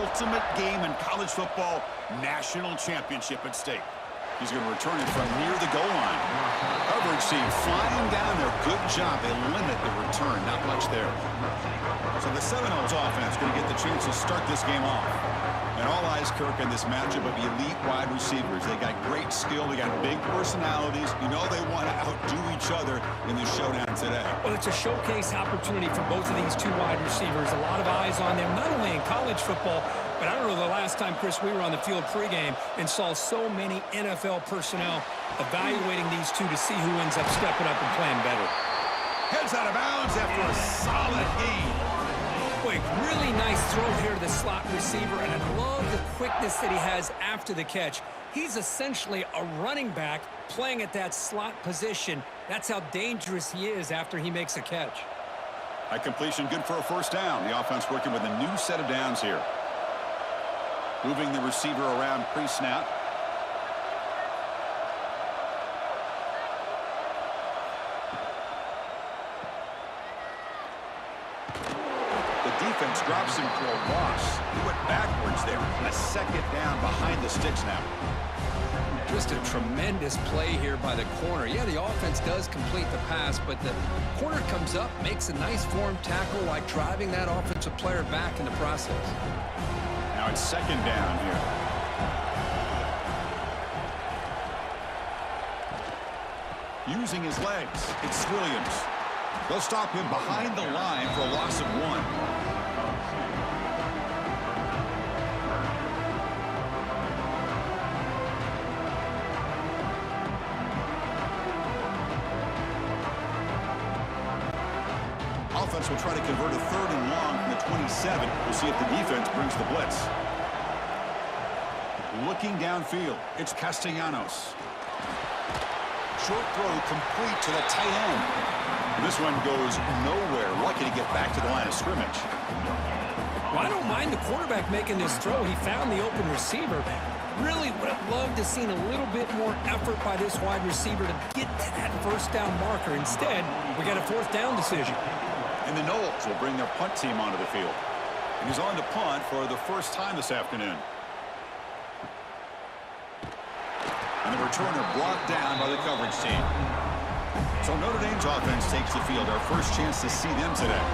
ultimate game in college football, national championship at stake. He's going to return it from near the goal line. Coverage team flying down there. Good job. They limit the return. Not much there. So the Seminoles offense going to get the chance to start this game off. And all eyes, Kirk, in this matchup of elite wide receivers. They got great skill. They got big personalities. You know they want to outdo each other in the showdown today. Well, it's a showcase opportunity for both of these two wide receivers. A lot of eyes on them, not only in college football, but I don't know the last time, Chris, we were on the field pregame and saw so many NFL personnel evaluating these two to see who ends up stepping up and playing better. Heads out of bounds after a solid gain. Boy, really nice throw here to the slot receiver, and I love the quickness that he has after the catch. He's essentially a running back playing at that slot position. That's how dangerous he is after he makes a catch. A completion good for a first down. The offense working with a new set of downs here. Moving the receiver around pre-snap. The defense drops him for a loss. He went backwards there. A second down behind the sticks now. Just a tremendous play here by the corner. Yeah, the offense does complete the pass, but the corner comes up, makes a nice form tackle, like driving that offensive player back in the process. Now it's second down here. Using his legs, it's Williams. They'll stop him behind the line for a loss of 1. Offense will try to convert a 3rd and long from the 27. We'll see if the defense brings the blitz. Looking downfield, it's Castellanos. Short throw complete to the tight end. This one goes nowhere. Lucky to get back to the line of scrimmage. Well, I don't mind the quarterback making this throw. He found the open receiver. Really would have loved to have seen a little bit more effort by this wide receiver to get to that first down marker. Instead, we got a 4th down decision. And the Noles will bring their punt team onto the field. And he's on to punt for the first time this afternoon. And the returner brought down by the coverage team. So Notre Dame's offense takes the field. Our first chance to see them today.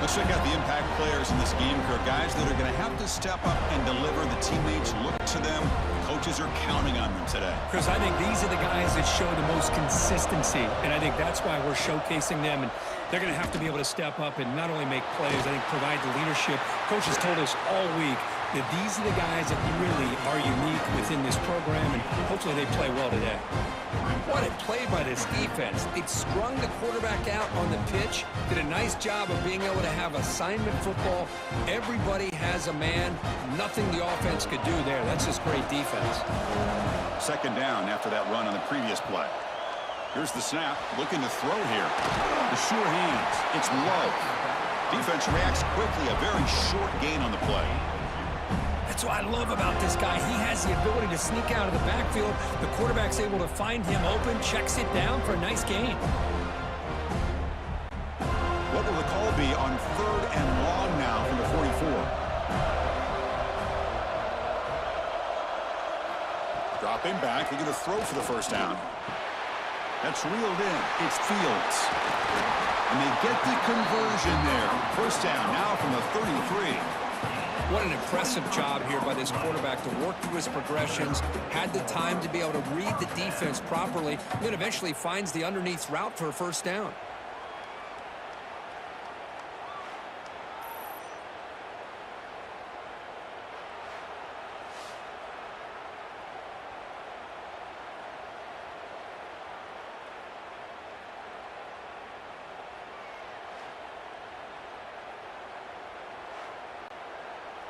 Let's check out the impact players in this game, Kirk. Guys that are going to have to step up and deliver. The teammates look to them. Coaches are counting on them today. Chris, I think these are the guys that show the most consistency, and I think that's why we're showcasing them. And they're going to have to be able to step up and not only make plays, I think provide the leadership. Coaches told us all week that these are the guys that really are unique within this program, and hopefully they play well today. What a play by this defense. They've strung the quarterback out on the pitch, did a nice job of being able to have assignment football. Everybody has a man. Nothing the offense could do there. That's just great defense. Second down after that run on the previous play. Here's the snap, looking to throw here. The sure hands, it's low. Defense reacts quickly, a very short gain on the play. That's what I love about this guy. He has the ability to sneak out of the backfield. The quarterback's able to find him open, checks it down for a nice gain. What will the call be on 3rd and long now from the 44? Dropping back, they're going to throw for the first down. That's reeled in. It's Fields. And they get the conversion there. First down now from the 33. What an impressive job here by this quarterback to work through his progressions, had the time to be able to read the defense properly, and then eventually finds the underneath route for a first down.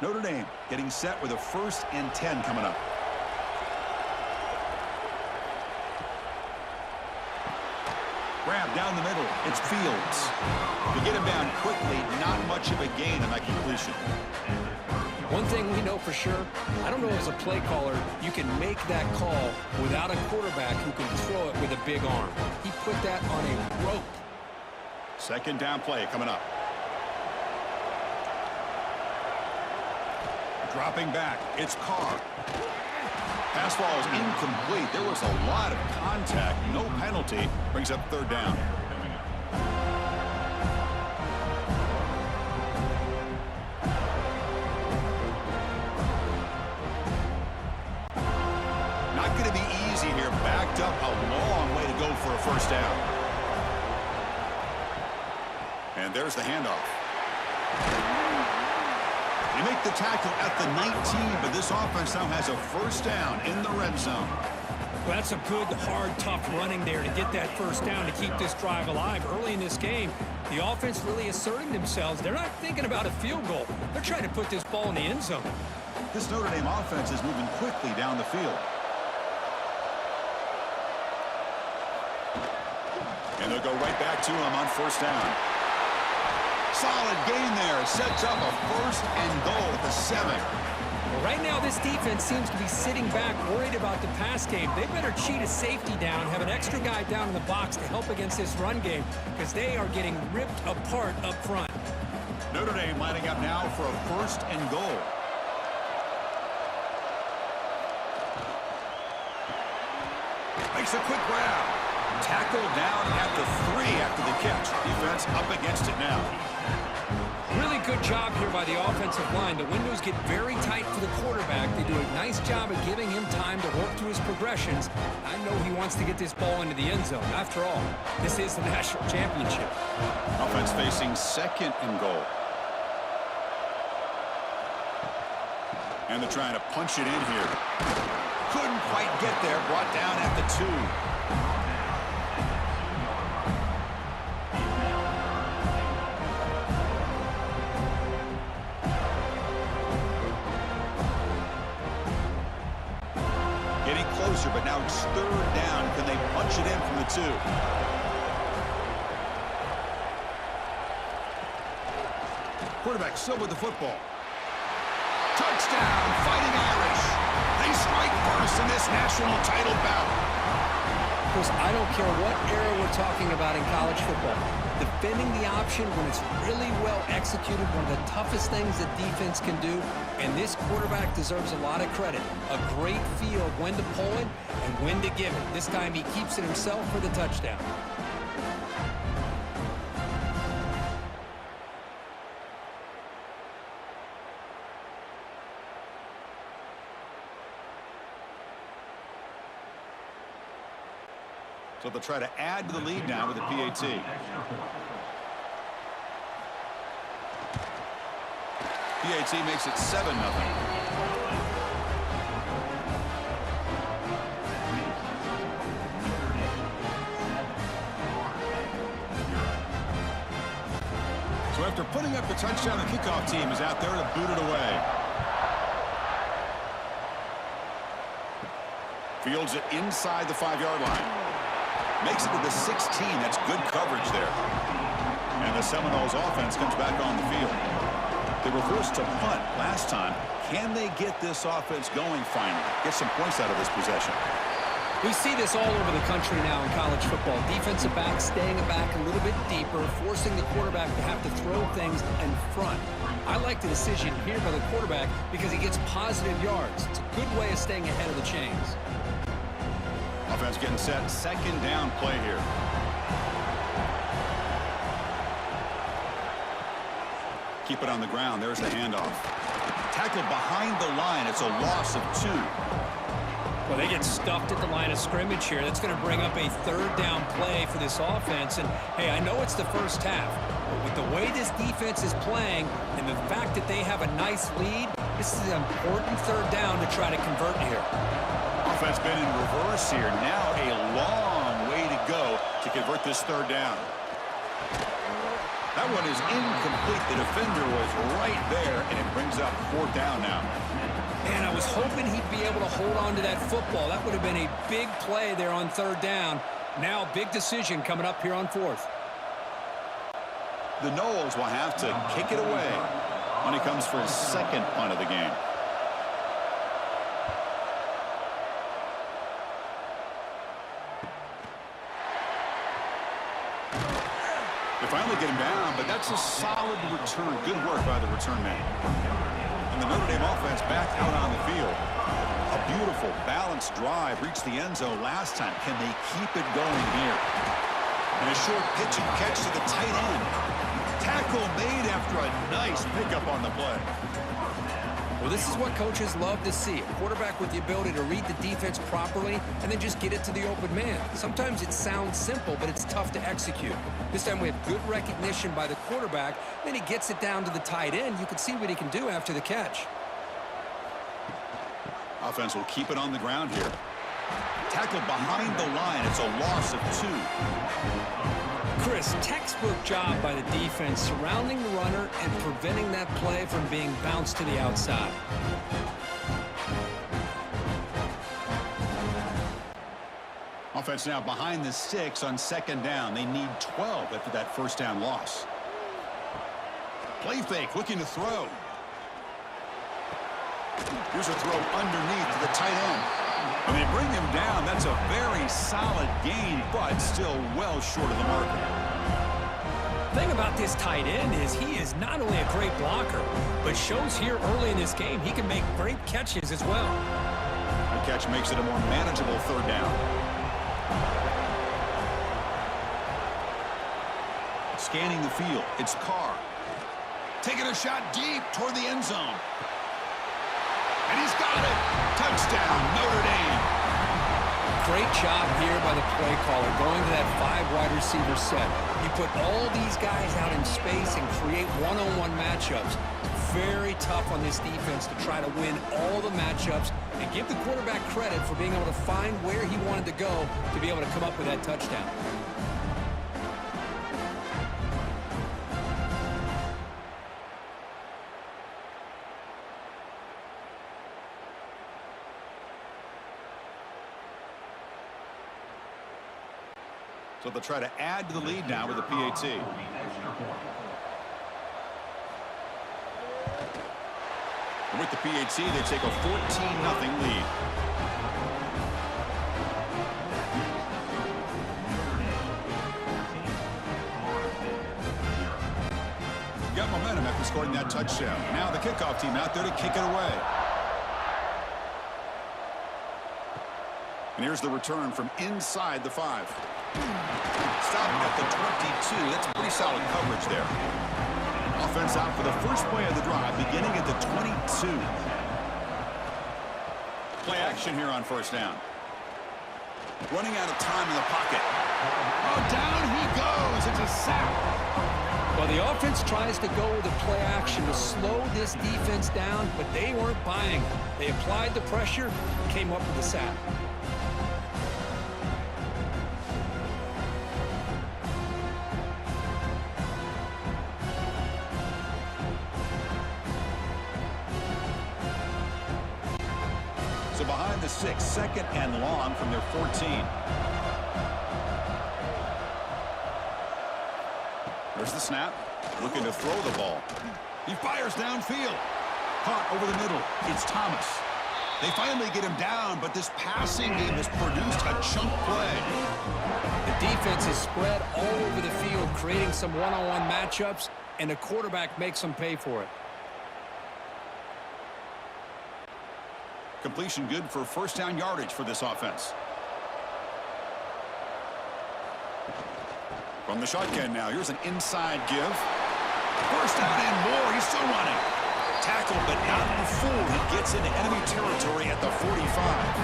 Notre Dame getting set with a 1st and 10 coming up. Grab down the middle. It's Fields. To get him down quickly, not much of a gain on that completion. One thing we know for sure, I don't know as a play caller, you can make that call without a quarterback who can throw it with a big arm. He put that on a rope. Second down play coming up. Dropping back, it's Carr. Pass ball is incomplete. There was a lot of contact. No penalty. Brings up third down. Not going to be easy here. Backed up a long way to go for a first down. And there's the handoff. They make the tackle at the 19, but this offense now has a first down in the red zone. Well, that's a good, hard, tough running there to get that first down to keep this drive alive. Early in this game, the offense really asserting themselves. They're not thinking about a field goal. They're trying to put this ball in the end zone. This Notre Dame offense is moving quickly down the field. And they'll go right back to him on first down. Solid gain there. Sets up a first and goal at the 7. Well, right now, this defense seems to be sitting back, worried about the pass game. They better cheat a safety down, have an extra guy down in the box to help against this run game, because they are getting ripped apart up front. Notre Dame lining up now for a first and goal. Makes a quick grab. Tackled down at the 3 after the catch. Defense up against it now. Really good job here by the offensive line. The windows get very tight for the quarterback. They do a nice job of giving him time to work through his progressions. I know he wants to get this ball into the end zone. After all, this is the national championship. Offense facing second and goal. And they're trying to punch it in here. Couldn't quite get there. Brought down at the 2. But now it's third down. Can they punch it in from the 2? Quarterback still with the football. Touchdown, Fighting Irish. They strike first in this national title bout. Of course, I don't care what era we're talking about in college football. Defending the option when it's really well executed, one of the toughest things that defense can do, and this quarterback deserves a lot of credit. A great feel of when to pull it and when to give it. This time he keeps it himself for the touchdown. So they'll try to add to the lead now with the PAT. PAT makes it 7-0. So after putting up the touchdown, the kickoff team is out there to boot it away. Fields it inside the 5-yard line. Makes it to the 16. That's good coverage there. And the Seminoles offense comes back on the field. They reversed to punt last time. Can they get this offense going finally? Get some points out of this possession. We see this all over the country now in college football. Defensive backs staying back a little bit deeper, forcing the quarterback to have to throw things in front. I like the decision here by the quarterback because he gets positive yards. It's a good way of staying ahead of the chains. Offense getting set. Second down play here. Keep it on the ground. There's the handoff. Tackled behind the line. It's a loss of 2. Well, they get stuffed at the line of scrimmage here. That's going to bring up a third down play for this offense. And, hey, I know it's the first half, but with the way this defense is playing and the fact that they have a nice lead, this is an important third down to try to convert here. Offense been in reverse here. Now a long way to go to convert this third down. That one is incomplete. The defender was right there, and it brings up fourth down now. Man, I was hoping he'd be able to hold on to that football. That would have been a big play there on third down. Now, big decision coming up here on fourth. The Noles will have to kick it away when he comes for his second punt of the game. They finally get him down, but that's a solid return. Good work by the return man. And And the Notre Dame offense back out on the field. A beautiful, balanced drive reached the end zone last time. Can they keep it going here? And a short pitch and catch to the tight end. Tackle made after a nice pickup on the play. Well, this is what coaches love to see. A quarterback with the ability to read the defense properly and then just get it to the open man. Sometimes it sounds simple, but it's tough to execute. This time we have good recognition by the quarterback. Then he gets it down to the tight end. You can see what he can do after the catch. Offense will keep it on the ground here. Tackle behind the line. It's a loss of 2. Chris, textbook job by the defense surrounding the runner and preventing that play from being bounced to the outside. Offense now behind the 6 on second down. They need 12 after that first down loss. Play fake, looking to throw. Here's a throw underneath to the tight end. When they bring him down, that's a very solid gain, but still well short of the marker. The thing about this tight end is he is not only a great blocker, but shows here early in this game he can make great catches as well. The catch makes it a more manageable third down. Scanning the field, it's Carr. Taking a shot deep toward the end zone. And he's got it. Touchdown, Notre Dame. Great job here by the play caller, going to that 5 wide receiver set. You put all these guys out in space and create one-on-one matchups. Very tough on this defense to try to win all the matchups and give the quarterback credit for being able to find where he wanted to go to be able to come up with that touchdown. So they'll try to add to the lead now with a PAT. And with the PAT, they take a 14-0 lead. Got momentum after scoring that touchdown. Now the kickoff team out there to kick it away. And here's the return from inside the 5. Stopping at the 22. That's pretty solid coverage there. Offense out for the first play of the drive, beginning at the 22. Play action here on first down. Running out of time in the pocket. Oh, down he goes. It's a sack. Well, the offense tries to go with the play action to slow this defense down, but they weren't buying it. They applied the pressure, came up with the sack. So behind the 6, second and long from their 14. There's the snap. Looking to throw the ball. He fires downfield. Caught over the middle. It's Thomas. They finally get him down, but this passing game has produced a chunk play. The defense is spread all over the field, creating some one-on-one matchups, and the quarterback makes them pay for it. Completion good for first down yardage for this offense. From the shotgun now, here's an inside give. First down and more, he's still running. Tackle, but not before he gets into enemy territory at the 45.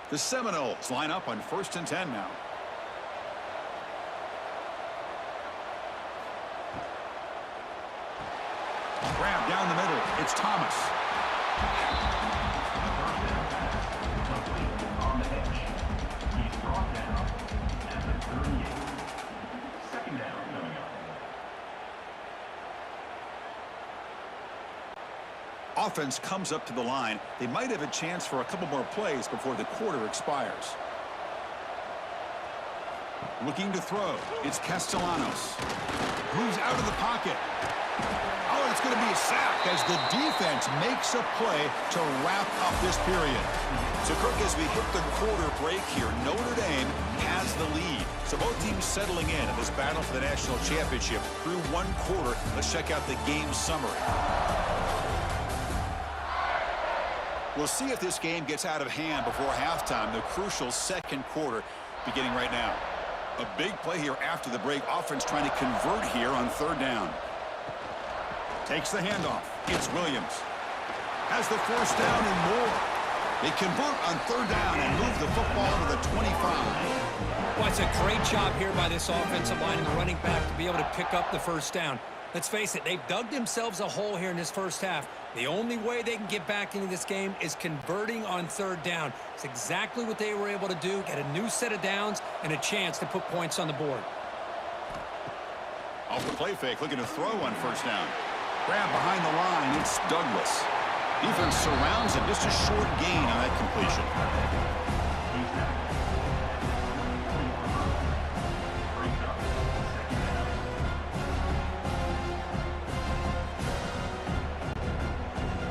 The Seminoles line up on 1st and 10 now. Grab down the middle. It's Thomas. Offense comes up to the line. They might have a chance for a couple more plays before the quarter expires. Looking to throw. It's Castellanos. Moves out of the pocket. Oh, it's going to be a sack as the defense makes a play to wrap up this period. So, Kirk, as we hit the quarter break here, Notre Dame has the lead. So both teams settling in this battle for the national championship through one quarter. Let's check out the game summary. We'll see if this game gets out of hand before halftime. The crucial second quarter beginning right now. A big play here after the break. Offense trying to convert here on third down. Takes the handoff. It's Williams. Has the first down and more. They convert on third down and move the football to the 25. Well, it's a great job here by this offensive line and the running back to be able to pick up the first down. Let's face it, they've dug themselves a hole here in this first half. The only way they can get back into this game is converting on third down. It's exactly what they were able to do, get a new set of downs and a chance to put points on the board. Off the play fake, looking to throw on first down. Grab behind the line, it's Douglas. Defense surrounds him, just a short gain on that completion.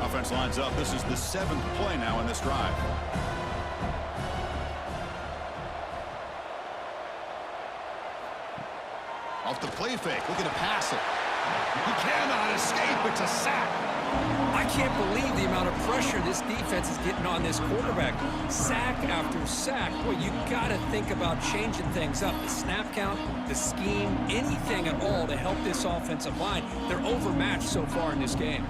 Offense lines up. This is the 7th play now in this drive. Off the play fake, looking to pass it. He cannot escape. It's a sack. I can't believe the amount of pressure this defense is getting on this quarterback. Sack after sack. Boy, you got to think about changing things up. The snap count, the scheme, anything at all to help this offensive line. They're overmatched so far in this game.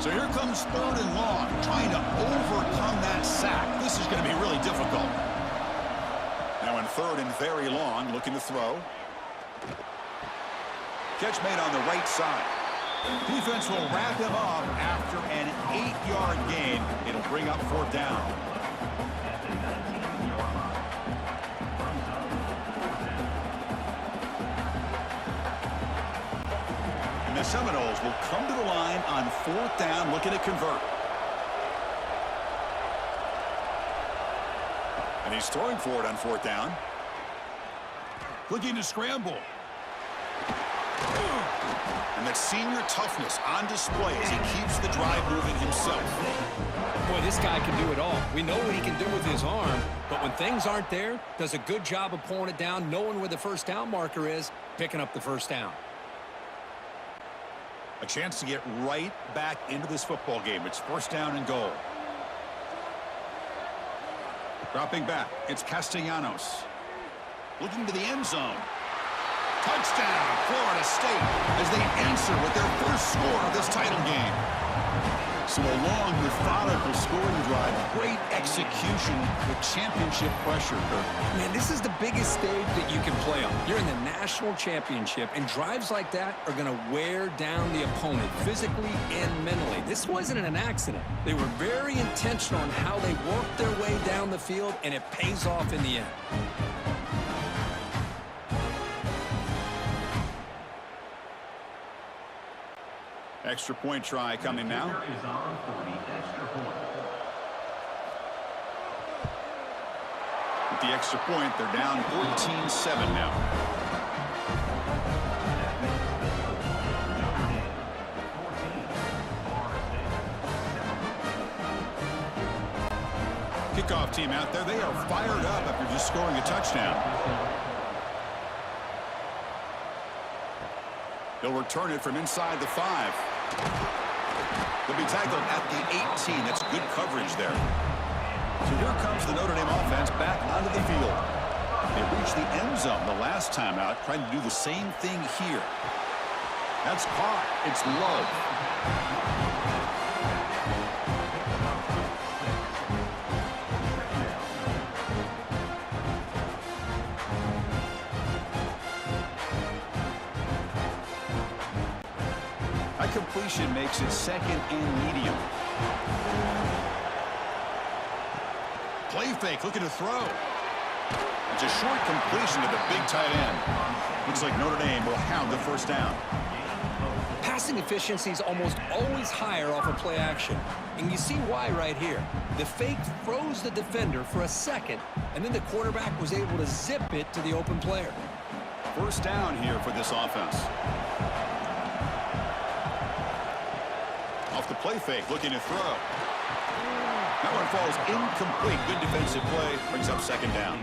So here comes third and long, trying to overcome that sack. This is going to be really difficult. Now in third and very long, looking to throw. Catch made on the right side. Defense will wrap him up after an 8-yard gain. It'll bring up fourth down. And the Seminoles will come to the line on fourth down, looking to convert. And he's throwing for it on fourth down. Looking to scramble. And that senior toughness on display as he keeps the drive moving himself. Boy, this guy can do it all. We know what he can do with his arm, but when things aren't there, does a good job of pulling it down, knowing where the first down marker is, picking up the first down. A chance to get right back into this football game. It's first down and goal. Dropping back, it's Castellanos. Looking to the end zone. Touchdown, Florida State, as they answer with their first score of this title game. So a long, methodical scoring drive. Great execution with championship pressure, Kirk. Man, this is the biggest stage that you can play on. You're in the national championship, and drives like that are going to wear down the opponent physically and mentally. This wasn't an accident. They were very intentional on how they worked their way down the field, and it pays off in the end. Extra point try coming now. With the extra point, they're down 14-7 now. Kickoff team out there. They are fired up after just scoring a touchdown. They'll return it from inside the 5. They'll be tackled at the 18. That's good coverage there. So here comes the Notre Dame offense back onto the field. They reached the end zone the last time out, trying to do the same thing here. That's caught. It's Love. Completion makes it second and medium. Play fake, looking to throw. It's a short completion to the big tight end. Looks like Notre Dame will have the first down. passing efficiency is almost always higher off of play action. And you see why right here. The fake froze the defender for a second, and then the quarterback was able to zip it to the open player. First down here for this offense. Off the play fake, looking to throw. That one falls incomplete. Good defensive play, brings up second down.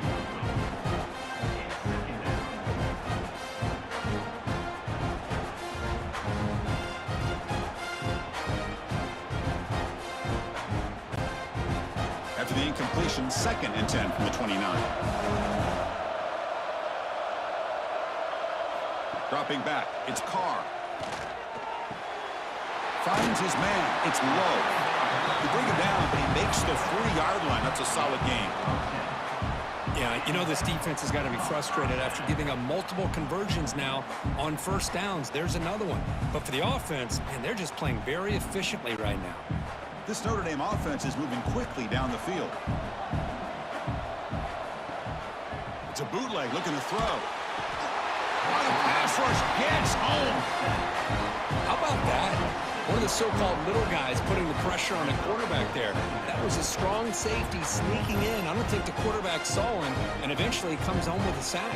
After the incompletion, 2nd and 10 from the 29. Dropping back, it's Carr. Finds his man, it's low. They bring him down, but he makes the 40-yard line. That's a solid game. Yeah, you know this defense has got to be frustrated after giving up multiple conversions now on first downs. There's another one. But for the offense, man, they're just playing very efficiently right now. This Notre Dame offense is moving quickly down the field. It's a bootleg looking to throw. What a pass rush gets home. How about that? One of the so-called little guys putting the pressure on the quarterback there. That was a strong safety sneaking in. I don't think the quarterback saw him, and eventually comes home with a sack.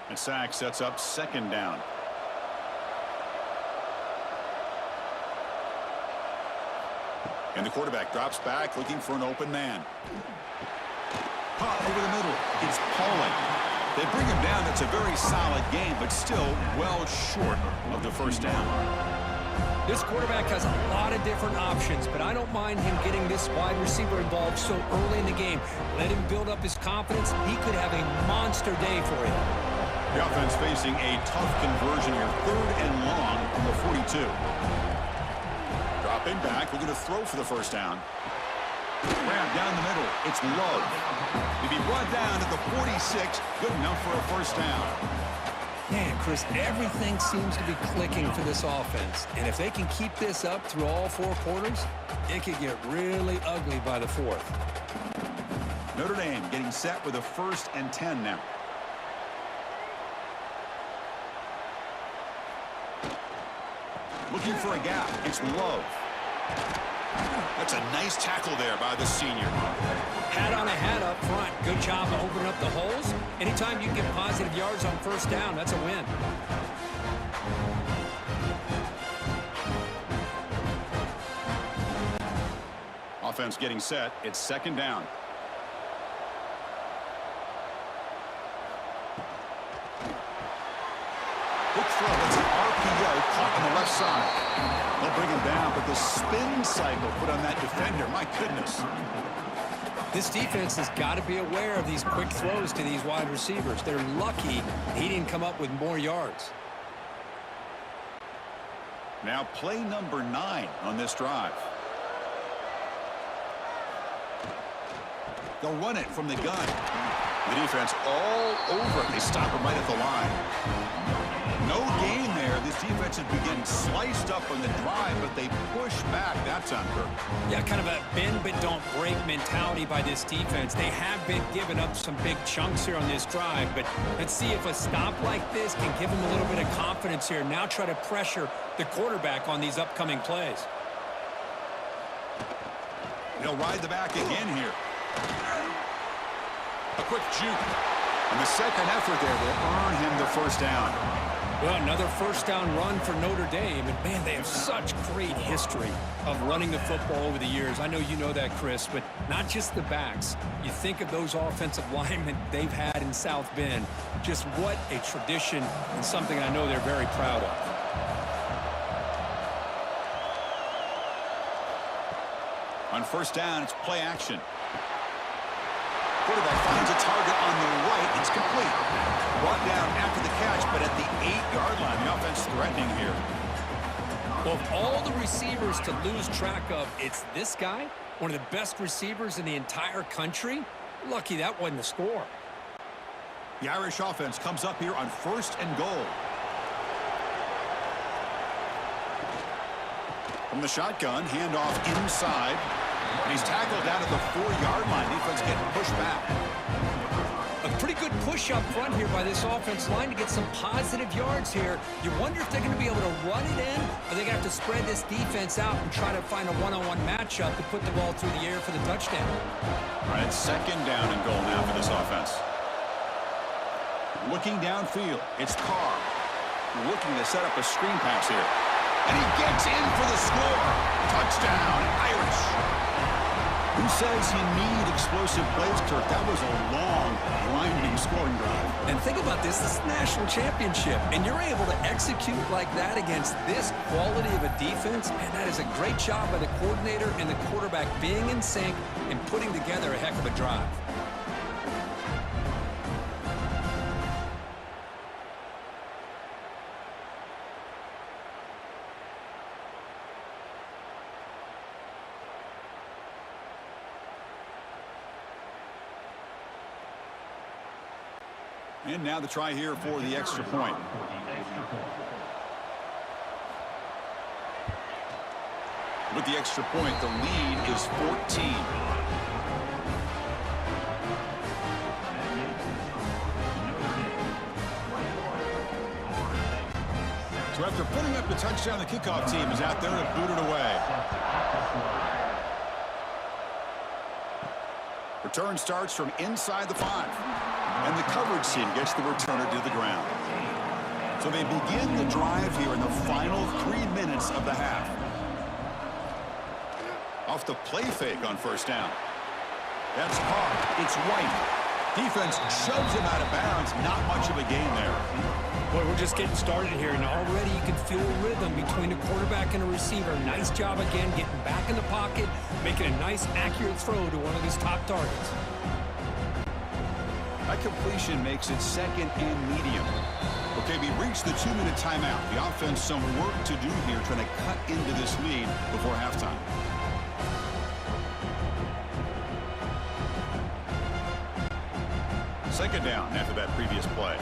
And sack sets up second down. And the quarterback drops back, looking for an open man. Pop over the middle. It's Pauling. They bring him down. That's a very solid game, but still well short of the first down. This quarterback has a lot of different options, but I don't mind him getting this wide receiver involved so early in the game. Let him build up his confidence. He could have a monster day for him. The offense facing a tough conversion here. 3rd and long from the 42. Dropping back, looking to throw for the first down. Grab down the middle. It's low. To be brought down at the 46. Good enough for a first down. Man, Chris, everything seems to be clicking for this offense. And if they can keep this up through all 4 quarters, it could get really ugly by the 4th. Notre Dame getting set with a 1st and 10 now. Looking for a gap. It's low. That's a nice tackle there by the senior. Hat on a hat up front. Good job of opening up the holes. Anytime you can get positive yards on first down, that's a win. Offense getting set. It's second down. Quick throw. It's an RPO caught on the left side. They'll bring him down, but the spin cycle put on that defender. My goodness. This defense has got to be aware of these quick throws to these wide receivers. They're lucky he didn't come up with more yards. Now play number 9 on this drive. They'll run it from the gun. The defense all over it. They stop him right at the line. No gain there. This defense has been getting sliced up on the drive, but they push back that time, Kirk. Yeah, kind of a bend but don't break mentality by this defense. They have been giving up some big chunks here on this drive, but let's see if a stop like this can give them a little bit of confidence here. Now try to pressure the quarterback on these upcoming plays. They'll ride the back again here. A quick juke. And the second effort there will earn him the first down. Well, another first down run for Notre Dame. And, man, they have such great history of running the football over the years. I know you know that, Chris, but not just the backs. You think of those offensive linemen they've had in South Bend. Just what a tradition and something I know they're very proud of. On first down, it's play action. Quarterback finds a target on the right. It's complete. Brought down after the catch, but at the 8-yard line. The offense threatening here. Well, of all the receivers to lose track of, it's this guy, one of the best receivers in the entire country. Lucky that wasn't the score. The Irish offense comes up here on 1st and goal. From the shotgun, handoff inside. And he's tackled down at the 4-yard line. Defense getting pushed back. A pretty good push up front here by this offense line to get some positive yards here. You wonder if they're going to be able to run it in, or they're going to have to spread this defense out and try to find a one-on-one matchup to put the ball through the air for the touchdown. All right, it's 2nd down and goal now for this offense. Looking downfield, it's Carr. Looking to set up a screen pass here. And he gets in for the score. Touchdown, Irish. Who says you need explosive plays, Kirk? That was a long, grinding scoring drive. And think about this. This is a national championship, and you're able to execute like that against this quality of a defense. Man, that is a great job by the coordinator and the quarterback being in sync and putting together a heck of a drive. And now the try here for the extra point. With the extra point, the lead is 14. So after putting up the touchdown, the kickoff team is out there to boot it away. Return starts from inside the 5. And the coverage team gets the returner to the ground. So they begin the drive here in the final 3 minutes of the half. Off the play fake on 1st down. That's Carr. It's White. Defense shoves him out of bounds. Not much of a gain there. Boy, we're just getting started here, and already you can feel a rhythm between a quarterback and a receiver. Nice job again getting back in the pocket, making a nice, accurate throw to one of his top targets. That completion makes it 2nd and medium. Okay, we reached the 2-minute timeout. The offense some work to do here, trying to cut into this lead before halftime. Second down after that previous play.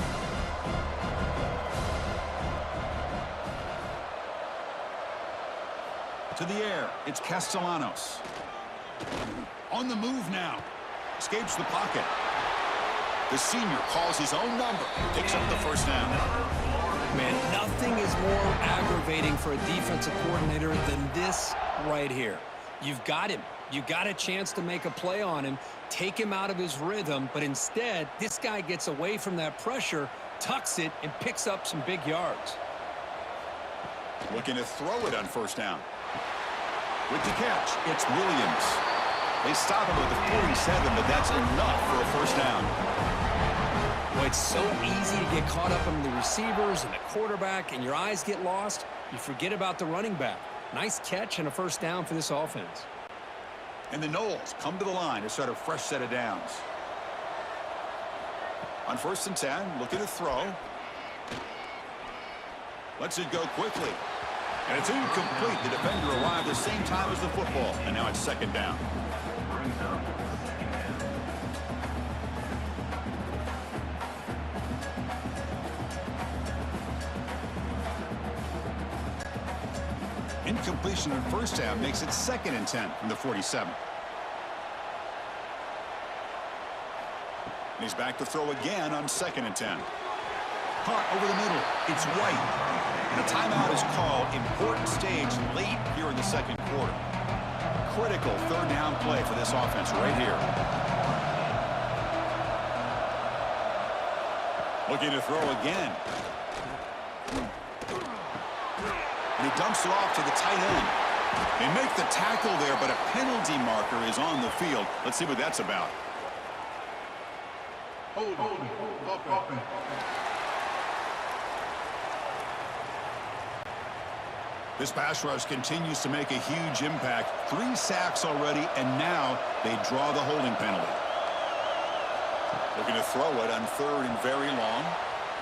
To the air, it's Castellanos. On the move now. Escapes the pocket. The senior calls his own number. Picks up the 1st down. Man, nothing is more aggravating for a defensive coordinator than this right here. You've got him. You got a chance to make a play on him, take him out of his rhythm, but instead, this guy gets away from that pressure, tucks it, and picks up some big yards. Looking to throw it on 1st down. With the catch, it's Williams. They stop him at the 47, but that's enough for a 1st down. Well, it's so easy to get caught up in the receivers and the quarterback, and your eyes get lost. You forget about the running back. Nice catch and a 1st down for this offense. And the Noles come to the line to start a fresh set of downs. On 1st and 10, looking to throw. Lets it go quickly. And it's incomplete. The defender arrived at the same time as the football. And now it's 2nd down. Incompletion on 1st down makes it 2nd and 10 from the 47. And he's back to throw again on 2nd and 10. Caught over the middle. It's White. And a timeout is called. Important stage late here in the 2nd quarter. Critical 3rd down play for this offense right here. Looking to throw again. And he dumps it off to the tight end. They make the tackle there, but a penalty marker is on the field. Let's see what that's about. This pass rush continues to make a huge impact. 3 sacks already, and now they draw the holding penalty. Looking to throw it on 3rd and very long.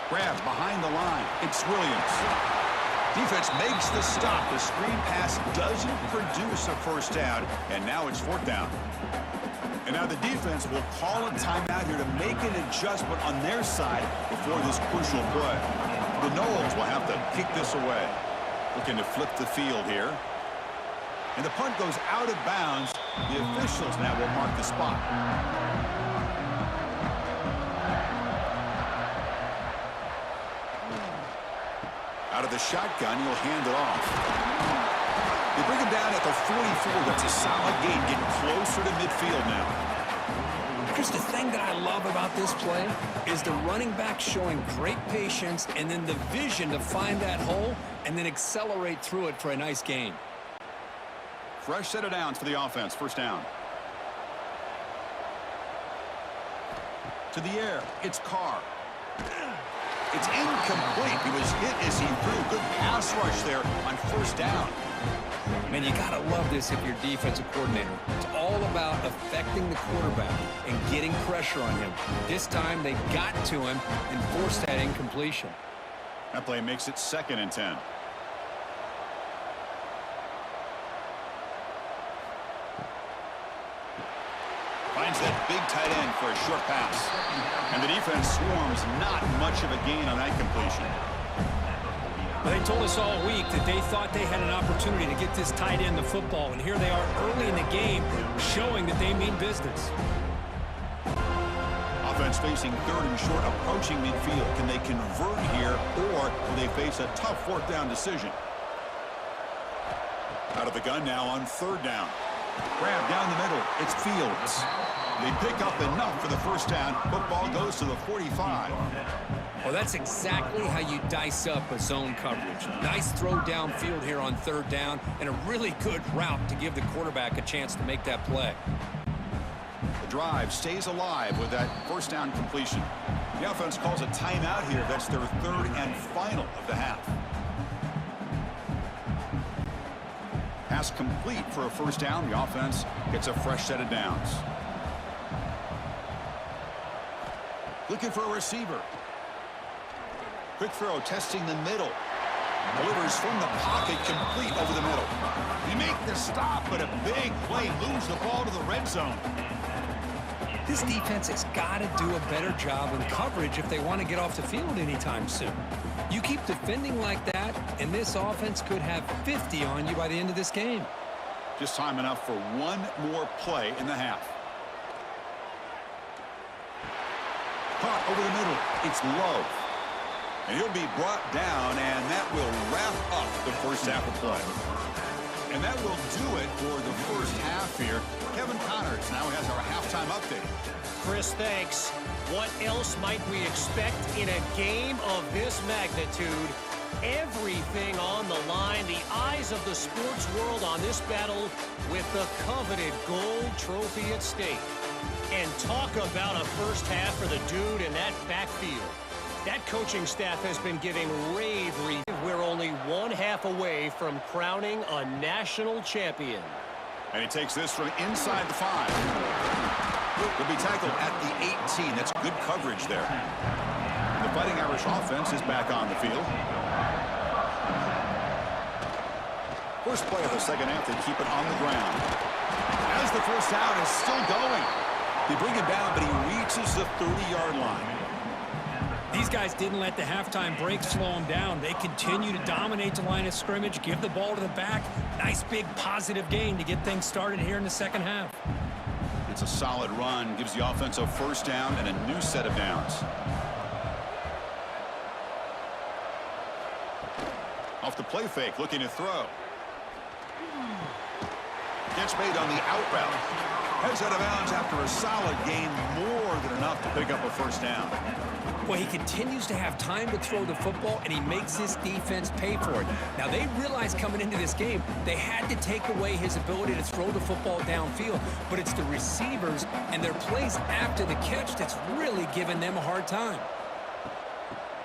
Grab behind the line. It's Williams. Defense makes the stop. The screen pass doesn't produce a 1st down, and now it's 4th down. And now the defense will call a timeout here to make an adjustment on their side before this crucial play. The Noles will have to kick this away. Looking to flip the field here. And the punt goes out of bounds The officials now will mark the spot. Out of the shotgun, he'll hand it off. They bring him down at the 44. That's a solid gain, getting closer to midfield now. Chris, the thing that I love about this play is the running back showing great patience and then the vision to find that hole and then accelerate through it for a nice gain. Fresh set of downs for the offense. First down. To the air. It's Carr. It's incomplete. He was hit as he threw. Good pass rush there on first down. Man, you got to love this if you're defensive coordinator. It's all about affecting the quarterback and getting pressure on him. This time they got to him and forced that incompletion. That play makes it 2nd and 10. Finds that big tight end for a short pass. And the defense swarms. Not much of a gain on that completion. They told us all week that they thought they had an opportunity to get this tight end the football, and here they are early in the game showing that they mean business. Offense facing 3rd and short, approaching midfield. Can they convert here, or will they face a tough 4th down decision? Out of the gun now on 3rd down. Grab down the middle. It's Fields. They pick up enough for the first down. Football goes to the 45. Well, that's exactly how you dice up a zone coverage. Nice throw downfield here on 3rd down and a really good route to give the quarterback a chance to make that play. The drive stays alive with that first down completion. The offense calls a timeout here. That's their 3rd and final of the half. Pass complete for a first down. The offense gets a fresh set of downs. Looking for a receiver. Quick throw, testing the middle. Delivers from the pocket, complete over the middle. They make the stop, but a big play. Lose the ball to the red zone. This defense has got to do a better job in coverage if they want to get off the field anytime soon. You keep defending like that, and this offense could have 50 on you by the end of this game. Just time enough for one more play in the half. Caught over the middle. It's Love. And he'll be brought down, and that will wrap up the first half of play. And that will do it for the first half here. Kevin Connors now has our halftime update. Chris, thanks. What else might we expect in a game of this magnitude? Everything on the line, the eyes of the sports world on this battle with the coveted gold trophy at stake. And talk about a first half for the dude in that backfield. That coaching staff has been giving rave reviews. We're only one half away from crowning a national champion. And he takes this from inside the 5. He'll be tackled at the 18. That's good coverage there. The Fighting Irish offense is back on the field. First play of the second half, they keep it on the ground. As the first down is still going. They bring him down, but he reaches the 30-yard line. These guys didn't let the halftime break slow them down. They continue to dominate the line of scrimmage, give the ball to the back. Nice big positive gain to get things started here in the second half. It's a solid run, gives the offense a first down and a new set of downs. Off the play fake, looking to throw. Catch made on the out route. Heads out of bounds after a solid gain, more than enough to pick up a first down. Well, he continues to have time to throw the football, and he makes his defense pay for it. Now, they realized coming into this game, they had to take away his ability to throw the football downfield, but it's the receivers and their plays after the catch that's really giving them a hard time.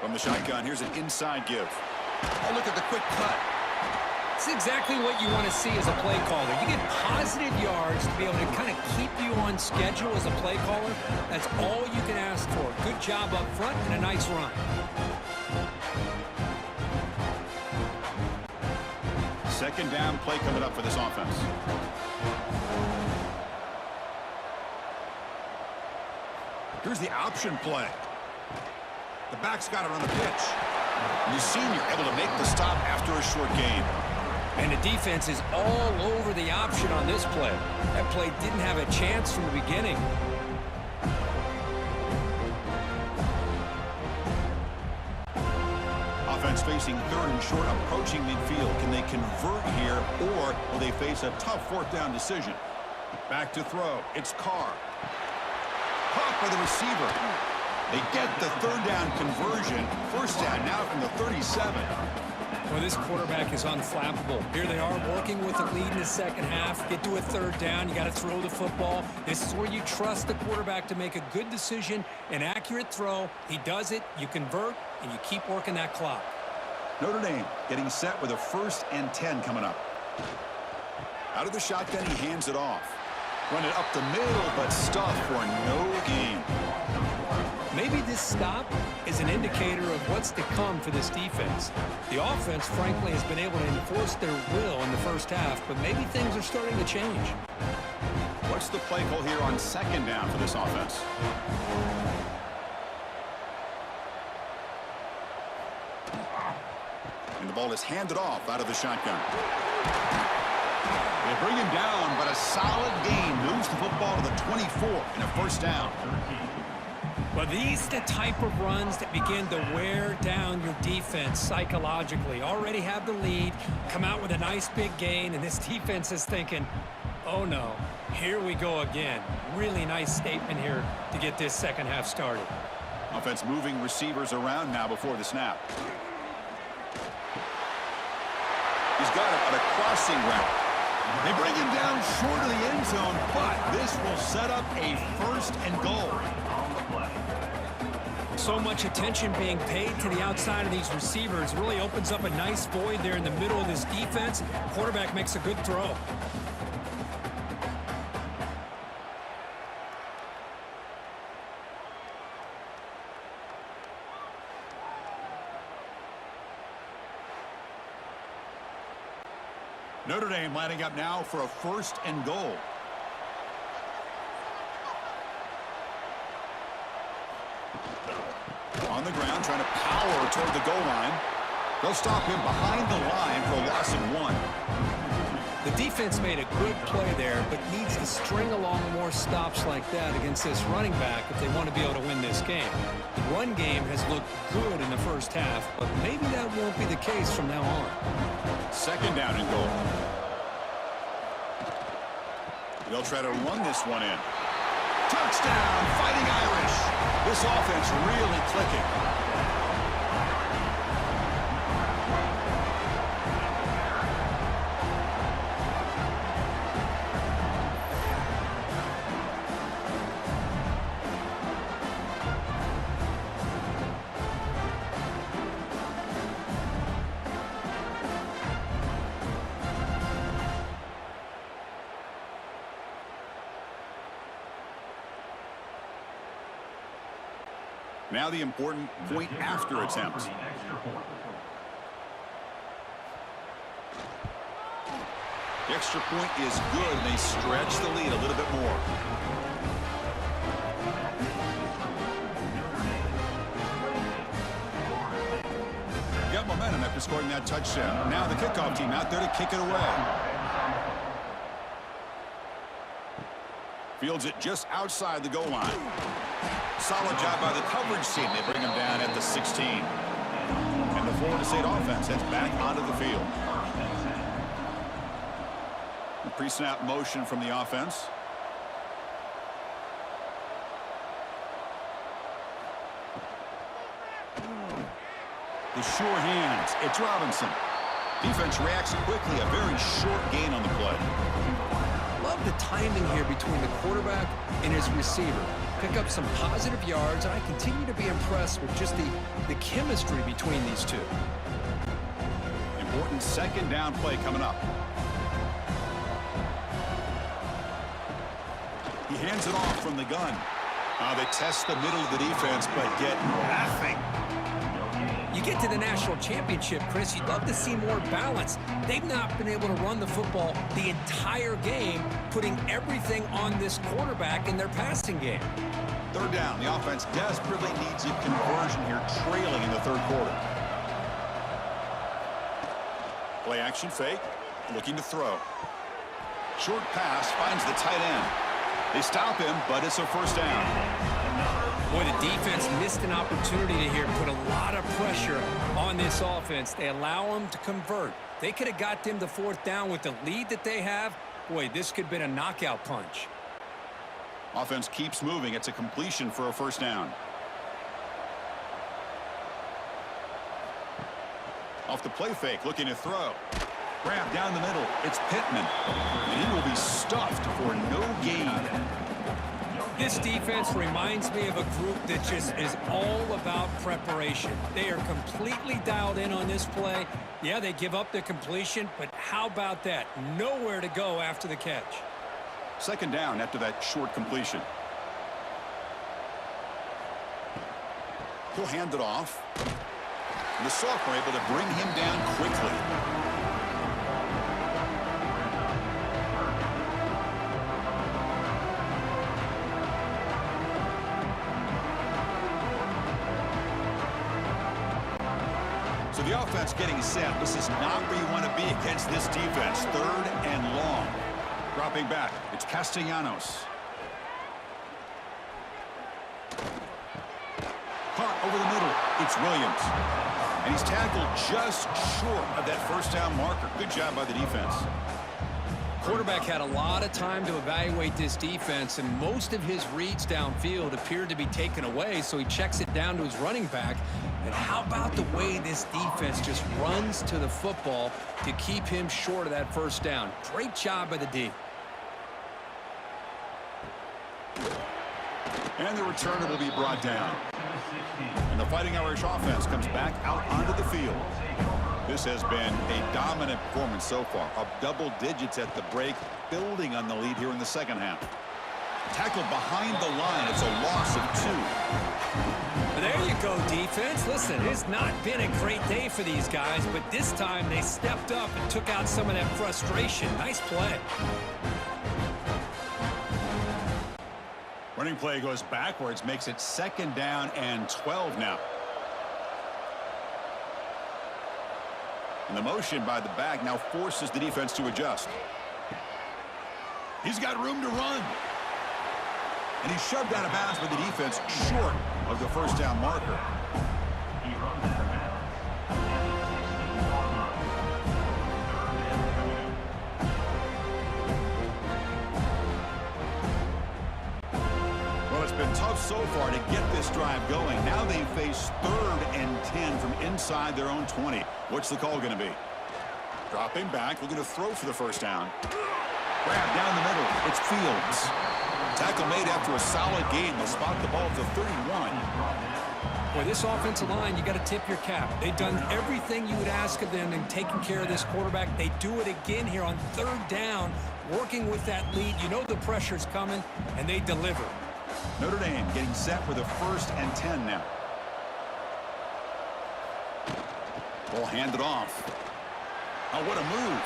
From the shotgun, here's an inside give. Oh, look at the quick cut. It's exactly what you want to see as a play caller. You get positive yards to be able to kind of keep you on schedule as a play caller. That's all you can ask for. Good job up front and a nice run. Second down play coming up for this offense. Here's the option play. The back's got it on the pitch. The senior able to make the stop after a short gain. And the defense is all over the option on this play. That play didn't have a chance from the beginning. Offense facing third and short, approaching midfield. Can they convert here, or will they face a tough fourth down decision? Back to throw. It's Carr. Caught by the receiver. They get the third down conversion. First down now from the 37. Well, this quarterback is unflappable. Here they are working with a lead in the second half. Get to a third down. You got to throw the football. This is where you trust the quarterback to make a good decision, an accurate throw. He does it. You convert, and you keep working that clock. Notre Dame getting set with a 1st and 10 coming up. Out of the shotgun, he hands it off. Run it up the middle, but stuffed for no gain. Maybe this stop is an indicator of what's to come for this defense. The offense, frankly, has been able to enforce their will in the first half, but maybe things are starting to change. What's the play call here on 2nd down for this offense? And the ball is handed off out of the shotgun. They bring him down, but a solid gain moves the football to the 24 and a 1st down. Well, these are the type of runs that begin to wear down your defense psychologically. Already have the lead, come out with a nice big gain, and this defense is thinking, oh no, here we go again. Really nice statement here to get this second half started. Offense moving receivers around now before the snap. He's got it on a crossing route. They bring him down short of the end zone, but this will set up a 1st and goal. So much attention being paid to the outside of these receivers really opens up a nice void there in the middle of this defense. Quarterback makes a good throw. Notre Dame lining up now for a 1st and goal. On the ground, trying to power toward the goal line. They'll stop him behind the line for a loss of 1. The defense made a good play there, but needs to string along more stops like that against this running back if they want to be able to win this game. The run game has looked good in the first half, but maybe that won't be the case from now on. 2nd down and goal. They'll try to run this one in. Touchdown, Fighting Irish. This offense really clicking. Now the important point after attempt. The extra point is good, and they stretch the lead a little bit more. Got momentum after scoring that touchdown. Now the kickoff team out there to kick it away. Fields it just outside the goal line. Solid job by the coverage team. They bring him down at the 16. And the Florida State offense heads back onto the field. The pre-snap motion from the offense. The sure hands. It's Robinson. Defense reacts quickly. A very short gain on the play. Love the timing here between the quarterback and his receiver. Pick up some positive yards, and I continue to be impressed with just the chemistry between these two. Important 2nd down play coming up. He hands it off from the gun. They test the middle of the defense, but get nothing. You get to the national championship, Chris, you'd love to see more balance. They've not been able to run the football the entire game, putting everything on this quarterback in their passing game. 3rd down. The offense desperately needs a conversion here, trailing in the 3rd quarter. Play action fake. looking to throw. Short pass finds the tight end. They stop him, but it's a first down. Boy, the defense missed an opportunity to here put a lot of pressure on this offense. They allow them to convert. They could have got them to fourth down with the lead that they have. Boy, this could have been a knockout punch. Offense keeps moving. It's a completion for a first down. Off the play fake, looking to throw. Grab down the middle. It's Pittman. And he will be stuffed for no gain. This defense reminds me of a group that just is all about preparation. They are completely dialed in on this play. Yeah, they give up the completion, but how about that? Nowhere to go after the catch. Second down after that short completion. He'll hand it off. And the sophomore able to bring him down quickly. So the offense getting set. This is not where you want to be against this defense. Third and long. Dropping back. It's Castellanos. Caught over the middle. It's Williams. And he's tackled just short of that first down marker. Good job by the defense. Quarterback had a lot of time to evaluate this defense, and most of his reads downfield appeared to be taken away, so he checks it down to his running back. And how about the way this defense just runs to the football to keep him short of that first down? Great job by the D. And the returner will be brought down. And the Fighting Irish offense comes back out onto the field. This has been a dominant performance so far. Up double digits at the break, building on the lead here in the second half. Tackled behind the line. It's a loss of 2. There you go, defense. Listen, it's not been a great day for these guys, but this time they stepped up and took out some of that frustration. Nice play. Running play goes backwards, makes it second down and 12 now. And the motion by the back now forces the defense to adjust. He's got room to run. And he's shoved out of bounds by the defense short of the first down marker. Well, it's been tough so far to get this drive going. Now they face 3rd and 10 from inside their own 20. What's the call going to be? Dropping back, looking to throw for the first down. Grab down the middle. It's Fields. Tackle made after a solid gain. They'll spot the ball at the 31. Boy, this offensive line, you got to tip your cap. They've done everything you would ask of them in taking care of this quarterback. They do it again here on 3rd down, working with that lead. You know the pressure's coming, and they deliver. Notre Dame getting set for the 1st and 10 now. Ball handed off. Oh, what a move.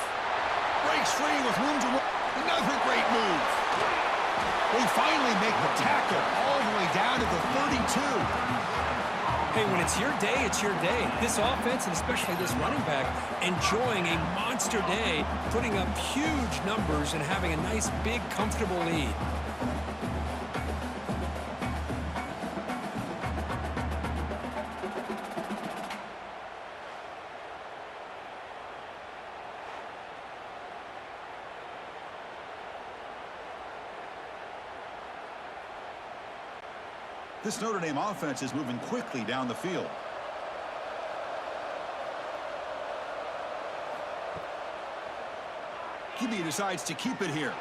Breaks free with room to run. Another great move. We finally make the tackle all the way down to the 32. Hey, when it's your day, it's your day. This offense, and especially this running back, enjoying a monster day, putting up huge numbers and having a nice, big, comfortable lead. This Notre Dame offense is moving quickly down the field. QB decides to keep it here.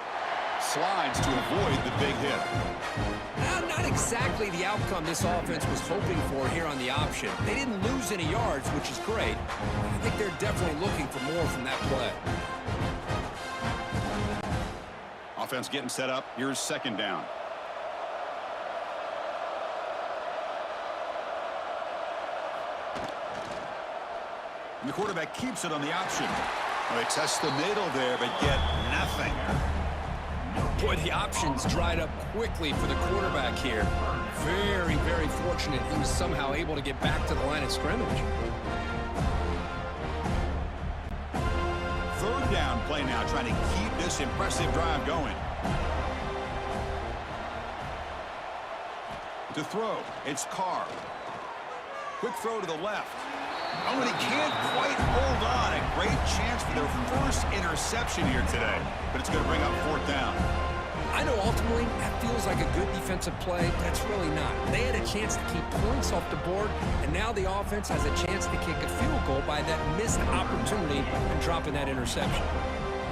Slides to avoid the big hit. Not exactly the outcome this offense was hoping for here on the option. They didn't lose any yards, which is great. I think they're definitely looking for more from that play. Offense getting set up. Here's 2nd down. And the quarterback keeps it on the option. Well, they test the middle there, but get nothing. Boy, the options dried up quickly for the quarterback here. Very, very fortunate he was somehow able to get back to the line of scrimmage. 3rd down down play now, trying to keep this impressive drive going. To throw, it's Carr. Quick throw to the left. Oh, and he can't quite hold on. A great chance for their first interception here today, but it's going to bring up fourth down. I know ultimately that feels like a good defensive play, but it's really not. They had a chance to keep points off the board, and now the offense has a chance to kick a field goal by that missed opportunity and dropping that interception.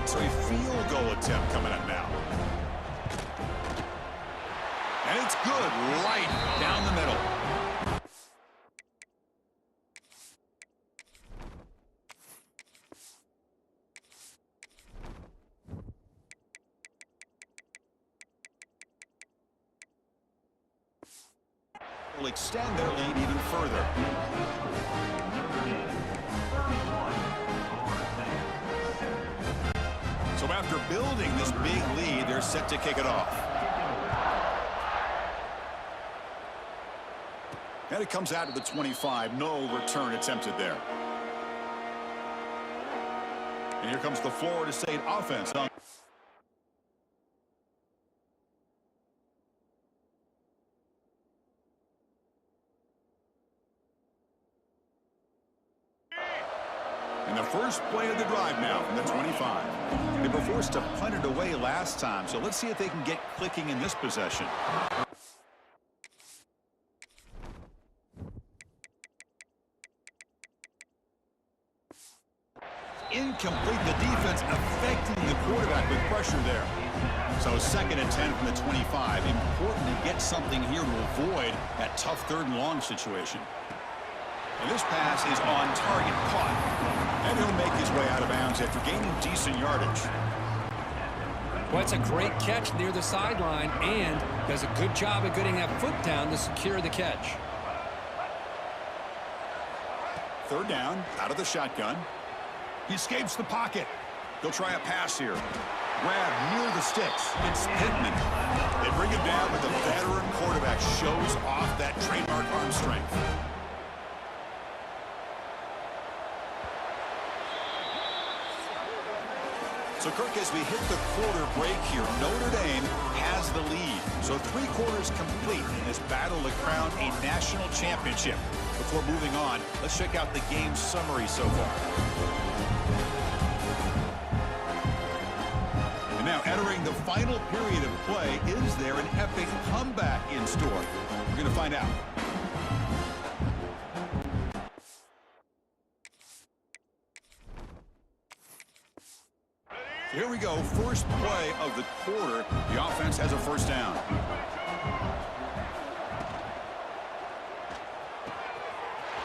So a field goal attempt coming up now. And it's good right down the middle. Will extend their lead even further. So after building this big lead, they're set to kick it off. And it comes out to the 25. No return attempted there. And here comes the Florida State offense. And the first play of the drive now from the 25. They were forced to punt it away last time, so let's see if they can get clicking in this possession. Incomplete. The defense affecting the quarterback with pressure there. So 2nd and 10 from the 25. Important to get something here to avoid that tough 3rd and long situation. And this pass is on target, caught. And he'll make his way out of bounds after gaining decent yardage. Well, it's a great catch near the sideline and does a good job of getting that foot down to secure the catch. 3rd down, out of the shotgun. He escapes the pocket. He'll try a pass here. Grab near the sticks. It's Pittman. They bring him down, but the veteran quarterback shows off that trademark arm strength. So, Kirk, as we hit the quarter break here, Notre Dame has the lead. So 3 quarters complete in this battle to crown a national championship. Before moving on, let's check out the game summary so far. And now entering the final period of play, is there an epic comeback in store? We're going to find out. Here we go, first play of the quarter. The offense has a first down.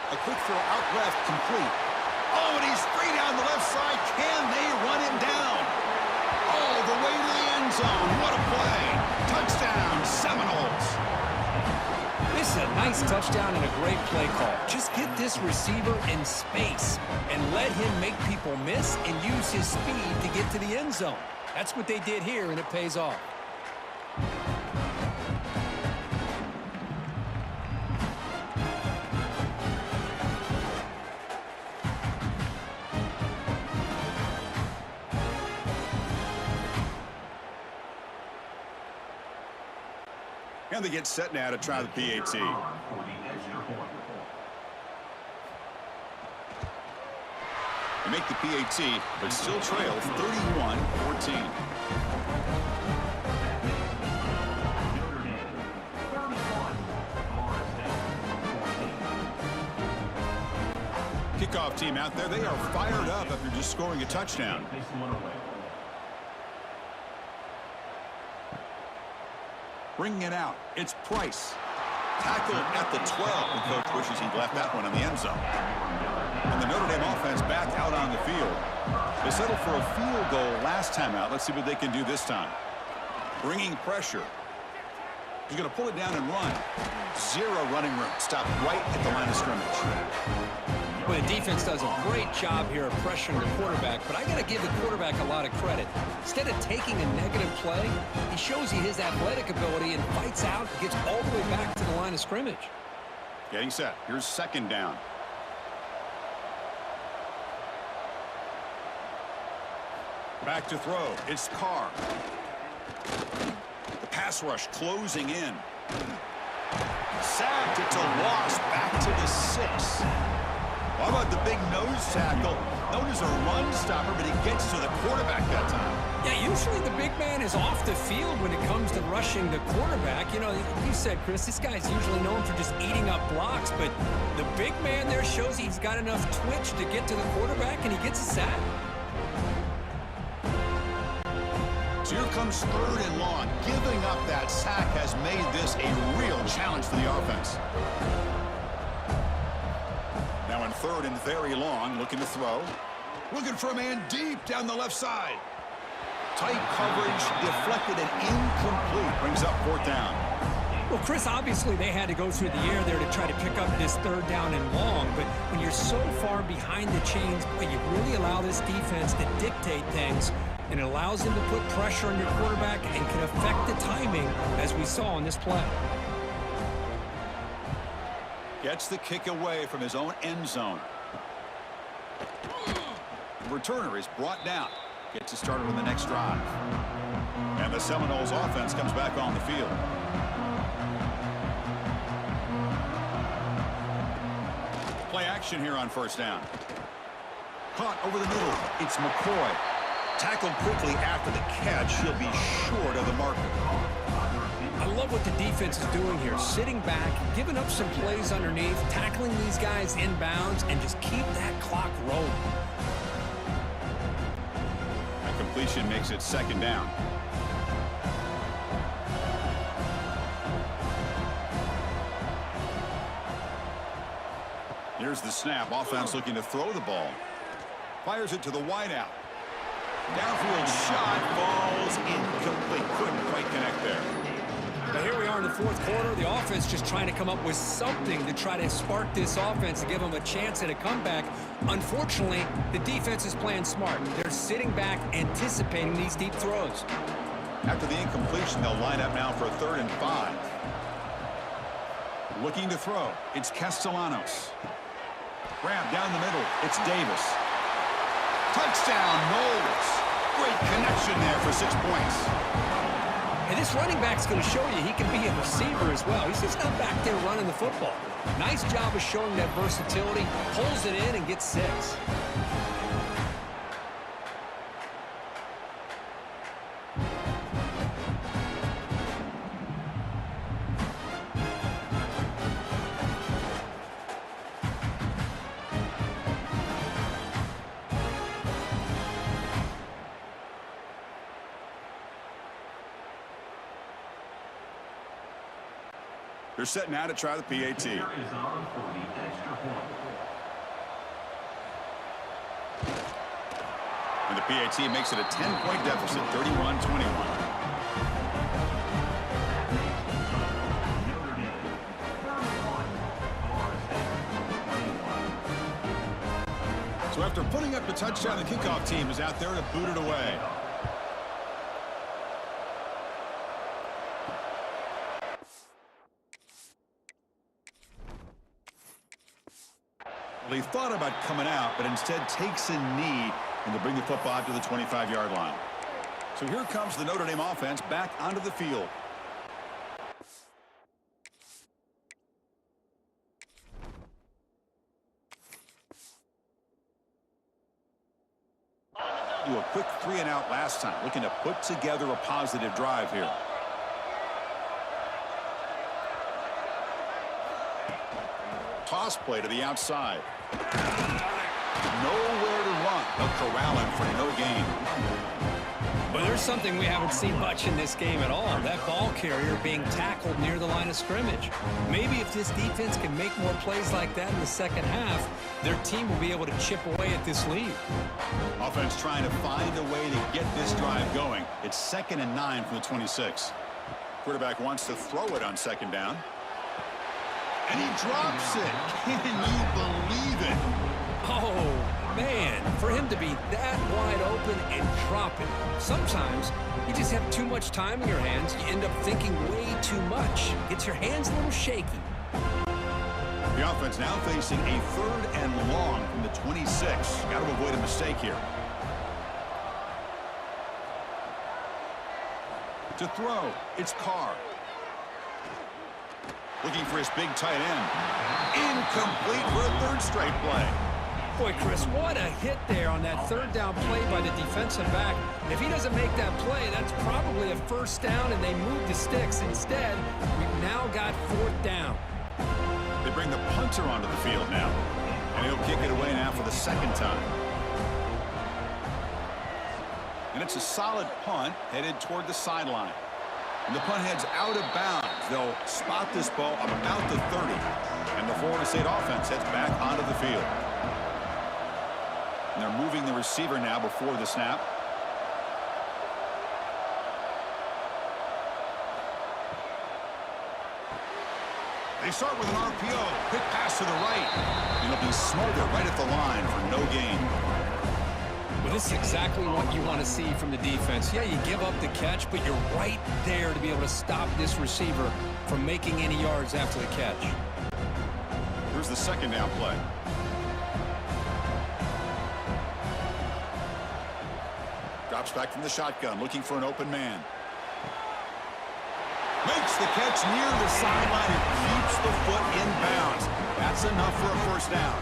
A quick throw out left, complete. Oh, and he's free down the left side. Can they run him down? All the way to the end zone. What a play. Touchdown, Seminoles. This is a nice touchdown and a great play call. Just get this receiver in space and let him make people miss and use his speed to get to the end zone. That's what they did here, and it pays off. And they get set now to try the PAT. They make the PAT, but still trail 31-14. Kickoff team out there, they are fired up after just scoring a touchdown. Bringing it out, it's Price. Tackled at the 12. The coach wishes he'd left that one in the end zone. And the Notre Dame offense back out on the field. They settled for a field goal last time out. Let's see what they can do this time. Bringing pressure. He's going to pull it down and run. 0 running room. Stop right at the line of scrimmage. Well, the defense does a great job here of pressuring the quarterback, but I got to give the quarterback a lot of credit. Instead of taking a negative play, he shows you his athletic ability and fights out, gets all the way back to the line of scrimmage. Getting set. Here's 2nd down. Back to throw. It's Carr. The pass rush closing in. Sacked. It's a loss. Back to the 6. How about the big nose tackle? Known as a run stopper, but he gets to the quarterback that time. Yeah, usually the big man is off the field when it comes to rushing the quarterback. You know, you said, Chris, this guy's usually known for just eating up blocks, but the big man there shows he's got enough twitch to get to the quarterback, and he gets a sack. So here comes 3rd and long. Giving up that sack has made this a real challenge for the offense. Now in 3rd and very long, looking to throw. Looking for a man deep down the left side. Tight coverage, deflected and incomplete. Brings up 4th down. Well, Chris, obviously they had to go through the air there to try to pick up this 3rd down and long, but when you're so far behind the chains, boy, you really allow this defense to dictate things, and it allows them to put pressure on your quarterback and can affect the timing, as we saw in this play. Gets the kick away from his own end zone. The returner is brought down. Gets it started on the next drive. And the Seminoles offense comes back on the field. Play action here on 1st down. Caught over the middle. It's McCoy. Tackled quickly after the catch. He'll be short of the marker. I love what the defense is doing here. Sitting back, giving up some plays underneath, tackling these guys inbounds, and just keep that clock rolling. That completion makes it 2nd down. Here's the snap. Offense looking to throw the ball. Fires it to the wideout. Downfield shot falls incomplete. Couldn't quite connect there. But here we are in the 4th quarter. The offense just trying to come up with something to try to spark this offense to give them a chance at a comeback. Unfortunately, the defense is playing smart. They're sitting back, anticipating these deep throws. After the incompletion, they'll line up now for a 3rd and 5. Looking to throw. It's Castellanos. Grab down the middle. It's Davis. Touchdown, Knowles. Great connection there for 6 points. And this running back's going to show you he can be a receiver as well. He's just not back there running the football. Nice job of showing that versatility. Pulls it in and gets 6. They're set now to try the PAT. And the PAT makes it a 10-point deficit, 31-21. So after putting up the touchdown, the kickoff team is out there to boot it away. Well, he thought about coming out, but instead takes a knee and to bring the football out to the 25-yard line. So here comes the Notre Dame offense back onto the field. Do a quick 3-and-out last time, looking to put together a positive drive here. Toss play to the outside. Nowhere to run. They'll corral him for no gain. But there's something we haven't seen much in this game at all. That ball carrier being tackled near the line of scrimmage. Maybe if this defense can make more plays like that in the 2nd half, their team will be able to chip away at this lead. Offense trying to find a way to get this drive going. It's 2nd and 9 from the 26. Quarterback wants to throw it on 2nd down. And he drops it. Can you believe it? Oh, man, for him to be that wide open and drop it. Sometimes you just have too much time in your hands. You end up thinking way too much. Gets your hands a little shaky. The offense now facing a 3rd and long from the 26. Got to avoid a mistake here. To throw, it's Carr. Looking for his big tight end. Incomplete for a third straight play. Boy, Chris, what a hit there on that third down play by the defensive back. If he doesn't make that play, that's probably a first down, and they move the sticks. Instead, we've now got fourth down. They bring the punter onto the field now, and he'll kick it away now for the second time. And it's a solid punt headed toward the sideline. And the punt heads out of bounds. They'll spot this ball about the 30. And the Florida State offense heads back onto the field. And they're moving the receiver now before the snap. They start with an RPO. Quick pass to the right. And it'll be smothered right at the line for no gain. Well, this is exactly what you want to see from the defense. Yeah, you give up the catch, but you're right there to be able to stop this receiver from making any yards after the catch. Here's the second down play. Drops back from the shotgun, looking for an open man. Makes the catch near the sideline and keeps the foot in bounds. That's enough for a first down.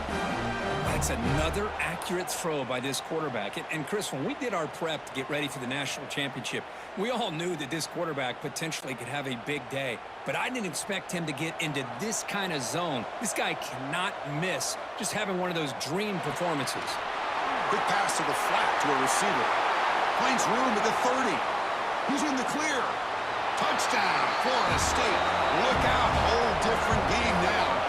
That's another accurate throw by this quarterback. And Chris, when we did our prep to get ready for the national championship, we all knew that this quarterback potentially could have a big day. But I didn't expect him to get into this kind of zone. This guy cannot miss just having one of those dream performances. Quick pass to the flat to a receiver. Finds room at the 30. He's in the clear. Touchdown, Florida State. Look out, whole different game now.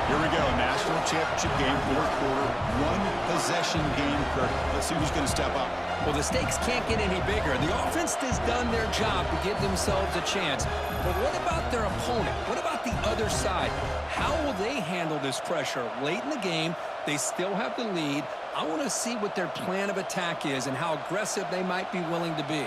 Here we go, national championship game, fourth quarter, one-possession game, Kirk. Let's see who's going to step up. Well, the stakes can't get any bigger. The offense has done their job to give themselves a chance. But what about their opponent? What about the other side? How will they handle this pressure late in the game? They still have the lead. I want to see what their plan of attack is and how aggressive they might be willing to be.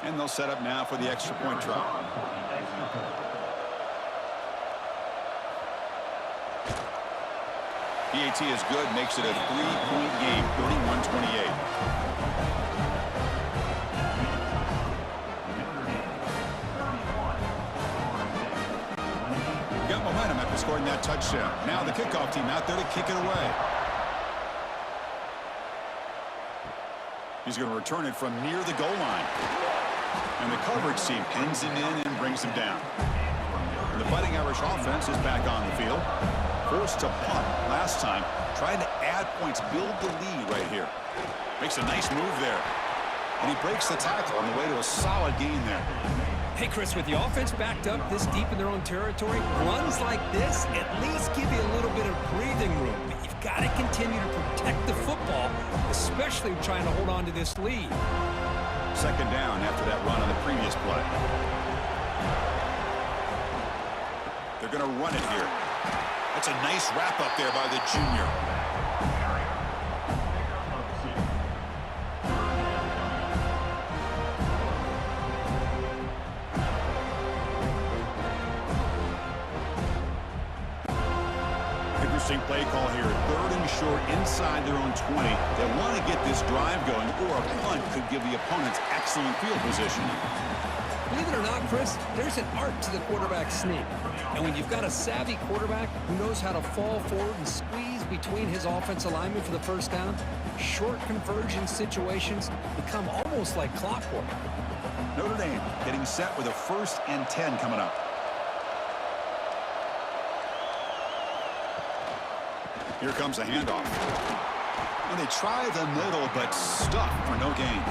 And they'll set up now for the extra point try. PAT is good, makes it a three-point game, 31-28. Got momentum after scoring that touchdown. Now the kickoff team out there to kick it away. He's going to return it from near the goal line. And the coverage team pins him in and brings him down. And the Fighting Irish offense is back on the field. Forced to punt last time. Trying to add points, build the lead right here. Makes a nice move there. And he breaks the tackle on the way to a solid gain there. Hey, Chris, with the offense backed up this deep in their own territory, runs like this at least give you a little bit of breathing room. But you've got to continue to protect the football, especially trying to hold on to this lead. Second down after that run on the previous play. They're going to run it here. That's a nice wrap up there by the junior. Interesting play call here. Third and short inside their own 20. They want to get this drive going, or a punt could give the opponents excellent field position. Believe it or not, Chris, there's an art to the quarterback sneak. And when you've got a savvy quarterback who knows how to fall forward and squeeze between his offensive linemen for the first down, short conversion situations become almost like clockwork. Notre Dame getting set with a 1st and 10 coming up. Here comes a handoff. And they try the middle, but stuck for no gain.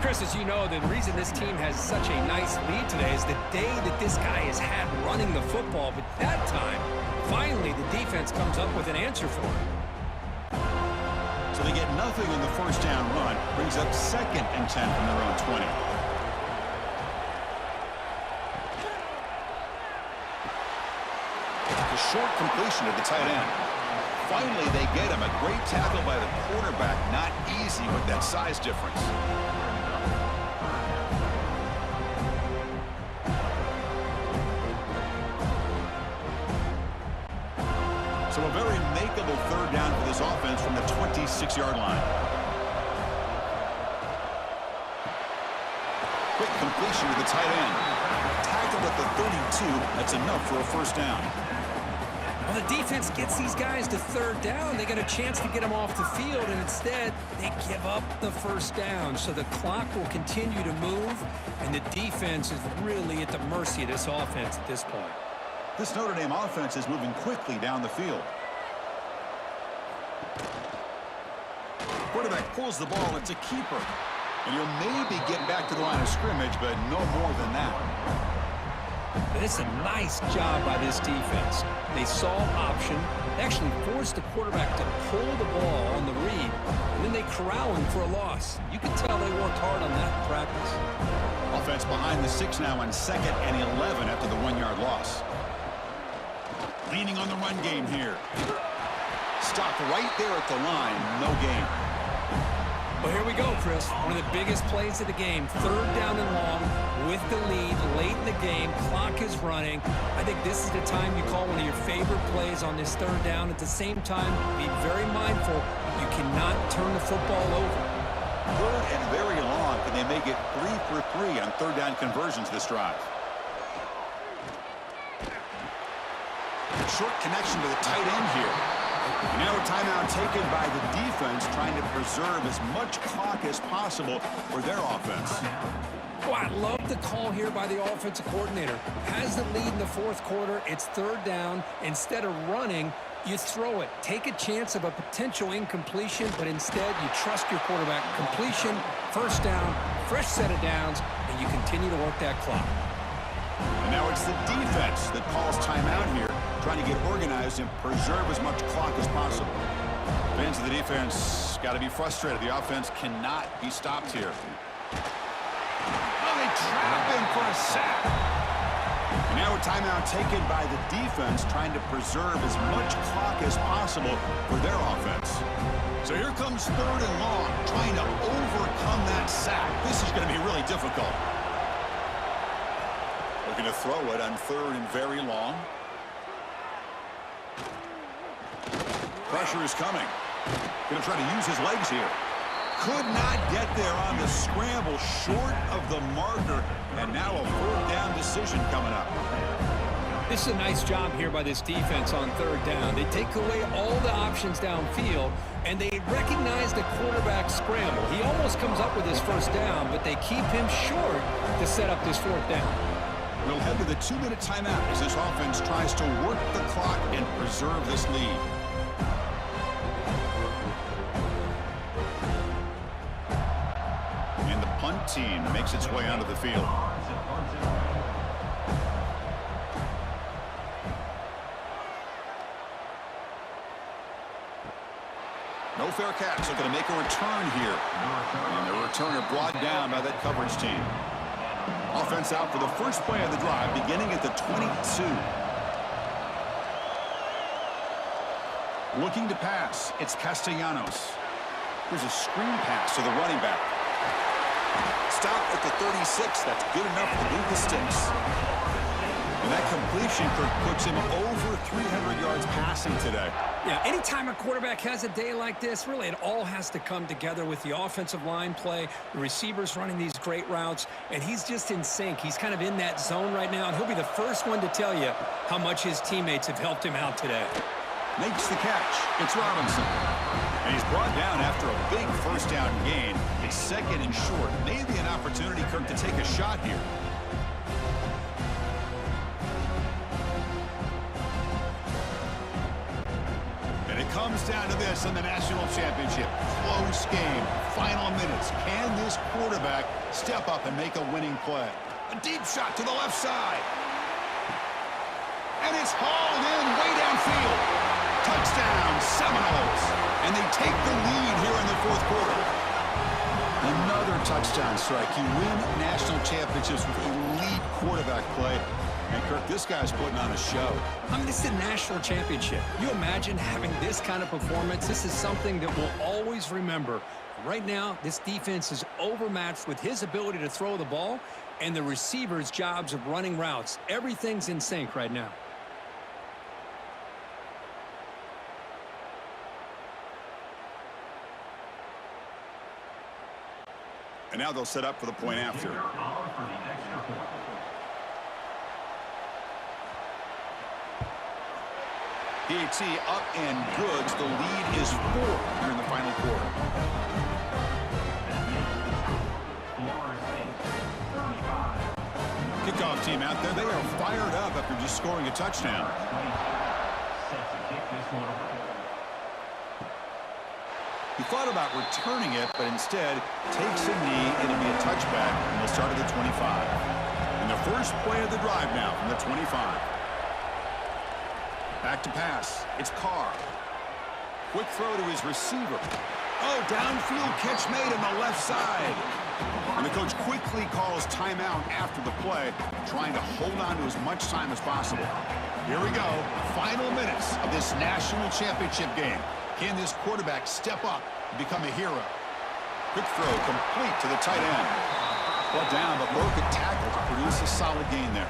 Chris, as you know, the reason this team has such a nice lead today is the day that this guy has had running the football. But that time, finally, the defense comes up with an answer for him. So they get nothing on the first down run. Brings up 2nd and 10 from their own 20. A short completion of the tight end. finally they get him. A great tackle by the quarterback. Not easy with that size difference. So a very makeable third down for this offense from the 26-yard line. Quick completion to the tight end. Tackled at the 32. That's enough for a first down. Well, the defense gets these guys to third down. They get a chance to get them off the field, and instead they give up the first down. So the clock will continue to move, and the defense is really at the mercy of this offense at this point. This Notre Dame offense is moving quickly down the field. Quarterback pulls the ball. It's a keeper. And you'll maybe get back to the line of scrimmage, but no more than that. But it's a nice job by this defense. They saw option, actually forced the quarterback to pull the ball on the read, and then they corral him for a loss. You can tell they worked hard on that in practice. Offense behind the 6 now on 2nd and 11 after the 1-yard loss. Leaning on the run game here. Stopped right there at the line. No gain. Well, here we go, Chris. One of the biggest plays of the game. Third down and long with the lead late in the game. Clock is running. I think this is the time you call one of your favorite plays on this third down. At the same time, be very mindful. You cannot turn the football over. Third and very long. Can they make it 3 for 3 on third down conversions this drive? Short connection to the tight end here. Now a timeout taken by the defense, trying to preserve as much clock as possible for their offense. Oh, I love the call here by the offensive coordinator. Has the lead in the fourth quarter. It's third down. Instead of running, you throw it. Take a chance of a potential incompletion, but instead you trust your quarterback. Completion, first down, fresh set of downs, and you continue to work that clock. And now it's the defense that calls timeout here, trying to get organized and preserve as much clock as possible. Fans of the defense got to be frustrated. The offense cannot be stopped here. Oh, they trap him for a sack. And now a timeout taken by the defense, trying to preserve as much clock as possible for their offense. So here comes third and long, trying to overcome that sack. This is going to be really difficult. Looking to throw it on third and very long. Pressure is coming. Going to try to use his legs here. Could not get there on the scramble, short of the marker, and now a fourth down decision coming up. This is a nice job here by this defense on third down. They take away all the options downfield, and they recognize the quarterback scramble. He almost comes up with his first down, but they keep him short to set up this fourth down. We'll head to the 2-minute timeout as this offense tries to work the clock and preserve this lead. And the punt team makes its way onto the field. No fair catch. They're going to make a return here. And the returner brought down by that coverage team. Offense out for the first play of the drive, beginning at the 22. Looking to pass, it's Castellanos. Here's a screen pass to the running back. Stop at the 36. That's good enough to move the sticks. And that completion puts him over 300 yards passing today. Yeah, anytime a quarterback has a day like this, really it all has to come together with the offensive line play, the receivers running these great routes, and he's just in sync. He's kind of in that zone right now, and he'll be the first one to tell you how much his teammates have helped him out today. Makes the catch. It's Robinson. And he's brought down after a big first down gain. It's second and short. Maybe an opportunity, Kirk, to take a shot here. Comes down to this in the national championship. Close game. Final minutes. Can this quarterback step up and make a winning play? A deep shot to the left side. And it's hauled in way downfield. Touchdown, Seminoles. And they take the lead here in the fourth quarter. Another touchdown strike. You win national championships with elite quarterback play. And, Kirk, this guy's putting on a show. I mean, this is a national championship. You imagine having this kind of performance? This is something that we'll always remember. Right now, this defense is overmatched with his ability to throw the ball and the receivers' jobs of running routes. Everything's in sync right now. And now they'll set up for the point after. PAT up and good. The lead is 4 here in the final quarter. Kickoff team out there. They are fired up after just scoring a touchdown. He thought about returning it, but instead takes a knee. It'll be a touchback, and they'll start at the 25. And the first play of the drive now from the 25. Back to pass. It's Carr. Quick throw to his receiver. Oh, downfield catch made on the left side. And the coach quickly calls timeout after the play, trying to hold on to as much time as possible. Here we go. Final minutes of this national championship game. Can this quarterback step up and become a hero? Quick throw complete to the tight end. Brought down, but Bokin tackled to produce a solid gain there.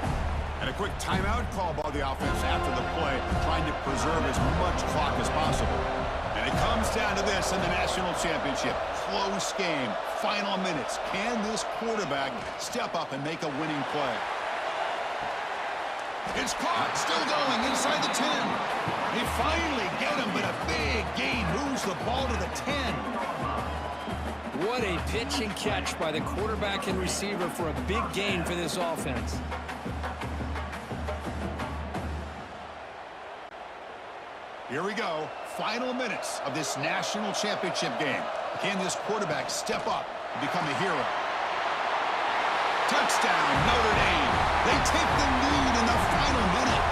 And a quick timeout call by the offense after the play, trying to preserve as much clock as possible. And it comes down to this in the national championship. Close game, final minutes. Can this quarterback step up and make a winning play? It's caught, still going inside the 10. They finally get him, but a big gain moves the ball to the 10. What a pitch and catch by the quarterback and receiver for a big gain for this offense. Here we go. Final minutes of this national championship game. Can this quarterback step up and become a hero? Touchdown, Notre Dame. They take the lead in the final minute.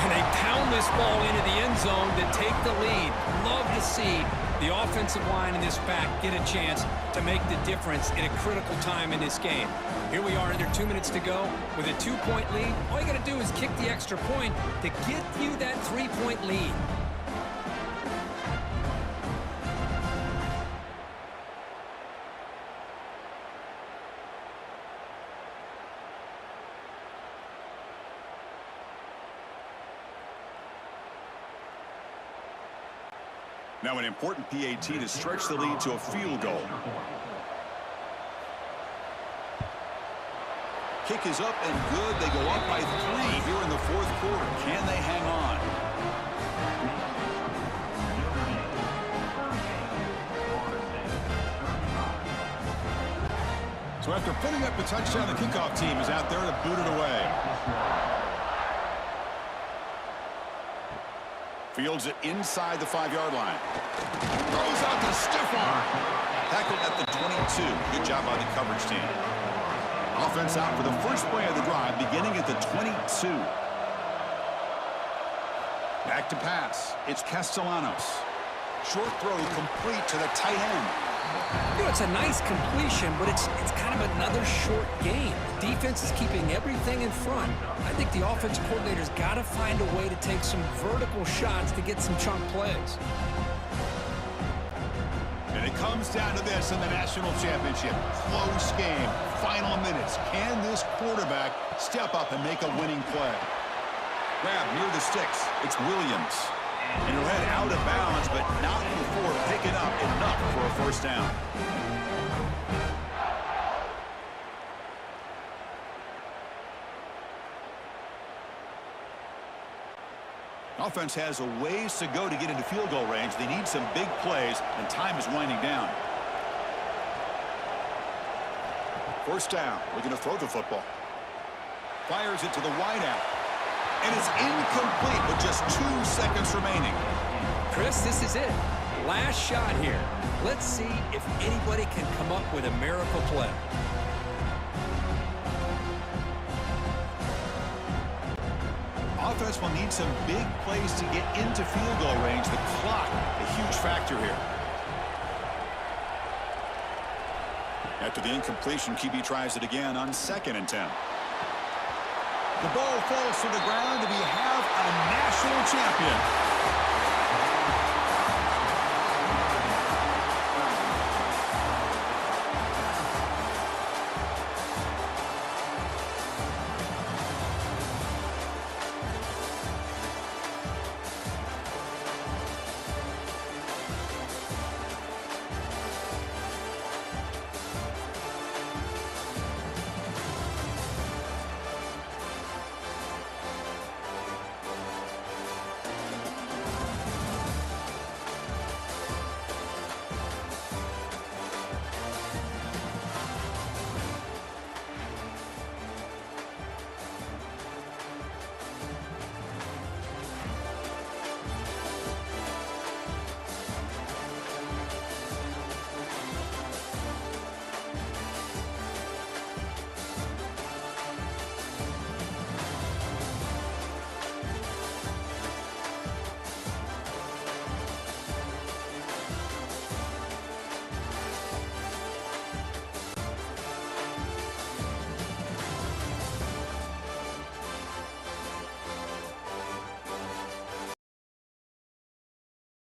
And they pound this ball into the end zone to take the lead. Love to see the offensive line in this back get a chance to make the difference in a critical time in this game. Here we are under 2 minutes to go with a 2-point lead. All you got to do is kick the extra point to get you that 3-point lead. Now an important PAT to stretch the lead to a field goal. Kick is up and good. They go up by 3 here in the fourth quarter. Can they hang on? So after putting up the touchdown, the kickoff team is out there to boot it away. Fields it inside the 5-yard line. Throws out the stiff arm. Tackled at the 22. Good job by the coverage team. Offense out for the first play of the drive, beginning at the 22. Back to pass. It's Castellanos. Short throw complete to the tight end. You know, it's a nice completion, but it's kind of another short game. The defense is keeping everything in front. I think the offense coordinator's got to find a way to take some vertical shots to get some chunk plays. And it comes down to this in the national championship. Close game, final minutes. Can this quarterback step up and make a winning play? Grab near the sticks. It's Williams. And he'll head out of bounds, but not before picking up enough for a first down. Offense has a ways to go to get into field goal range. They need some big plays, and time is winding down. First down, looking to throw the football. Fires it to the wideout. And it's incomplete with just 2 seconds remaining. Chris, this is it. Last shot here. Let's see if anybody can come up with a miracle play. Offense will need some big plays to get into field goal range. The clock, a huge factor here. After the incompletion, QB tries it again on 2nd and 10. The ball falls to the ground, and we have a national champion.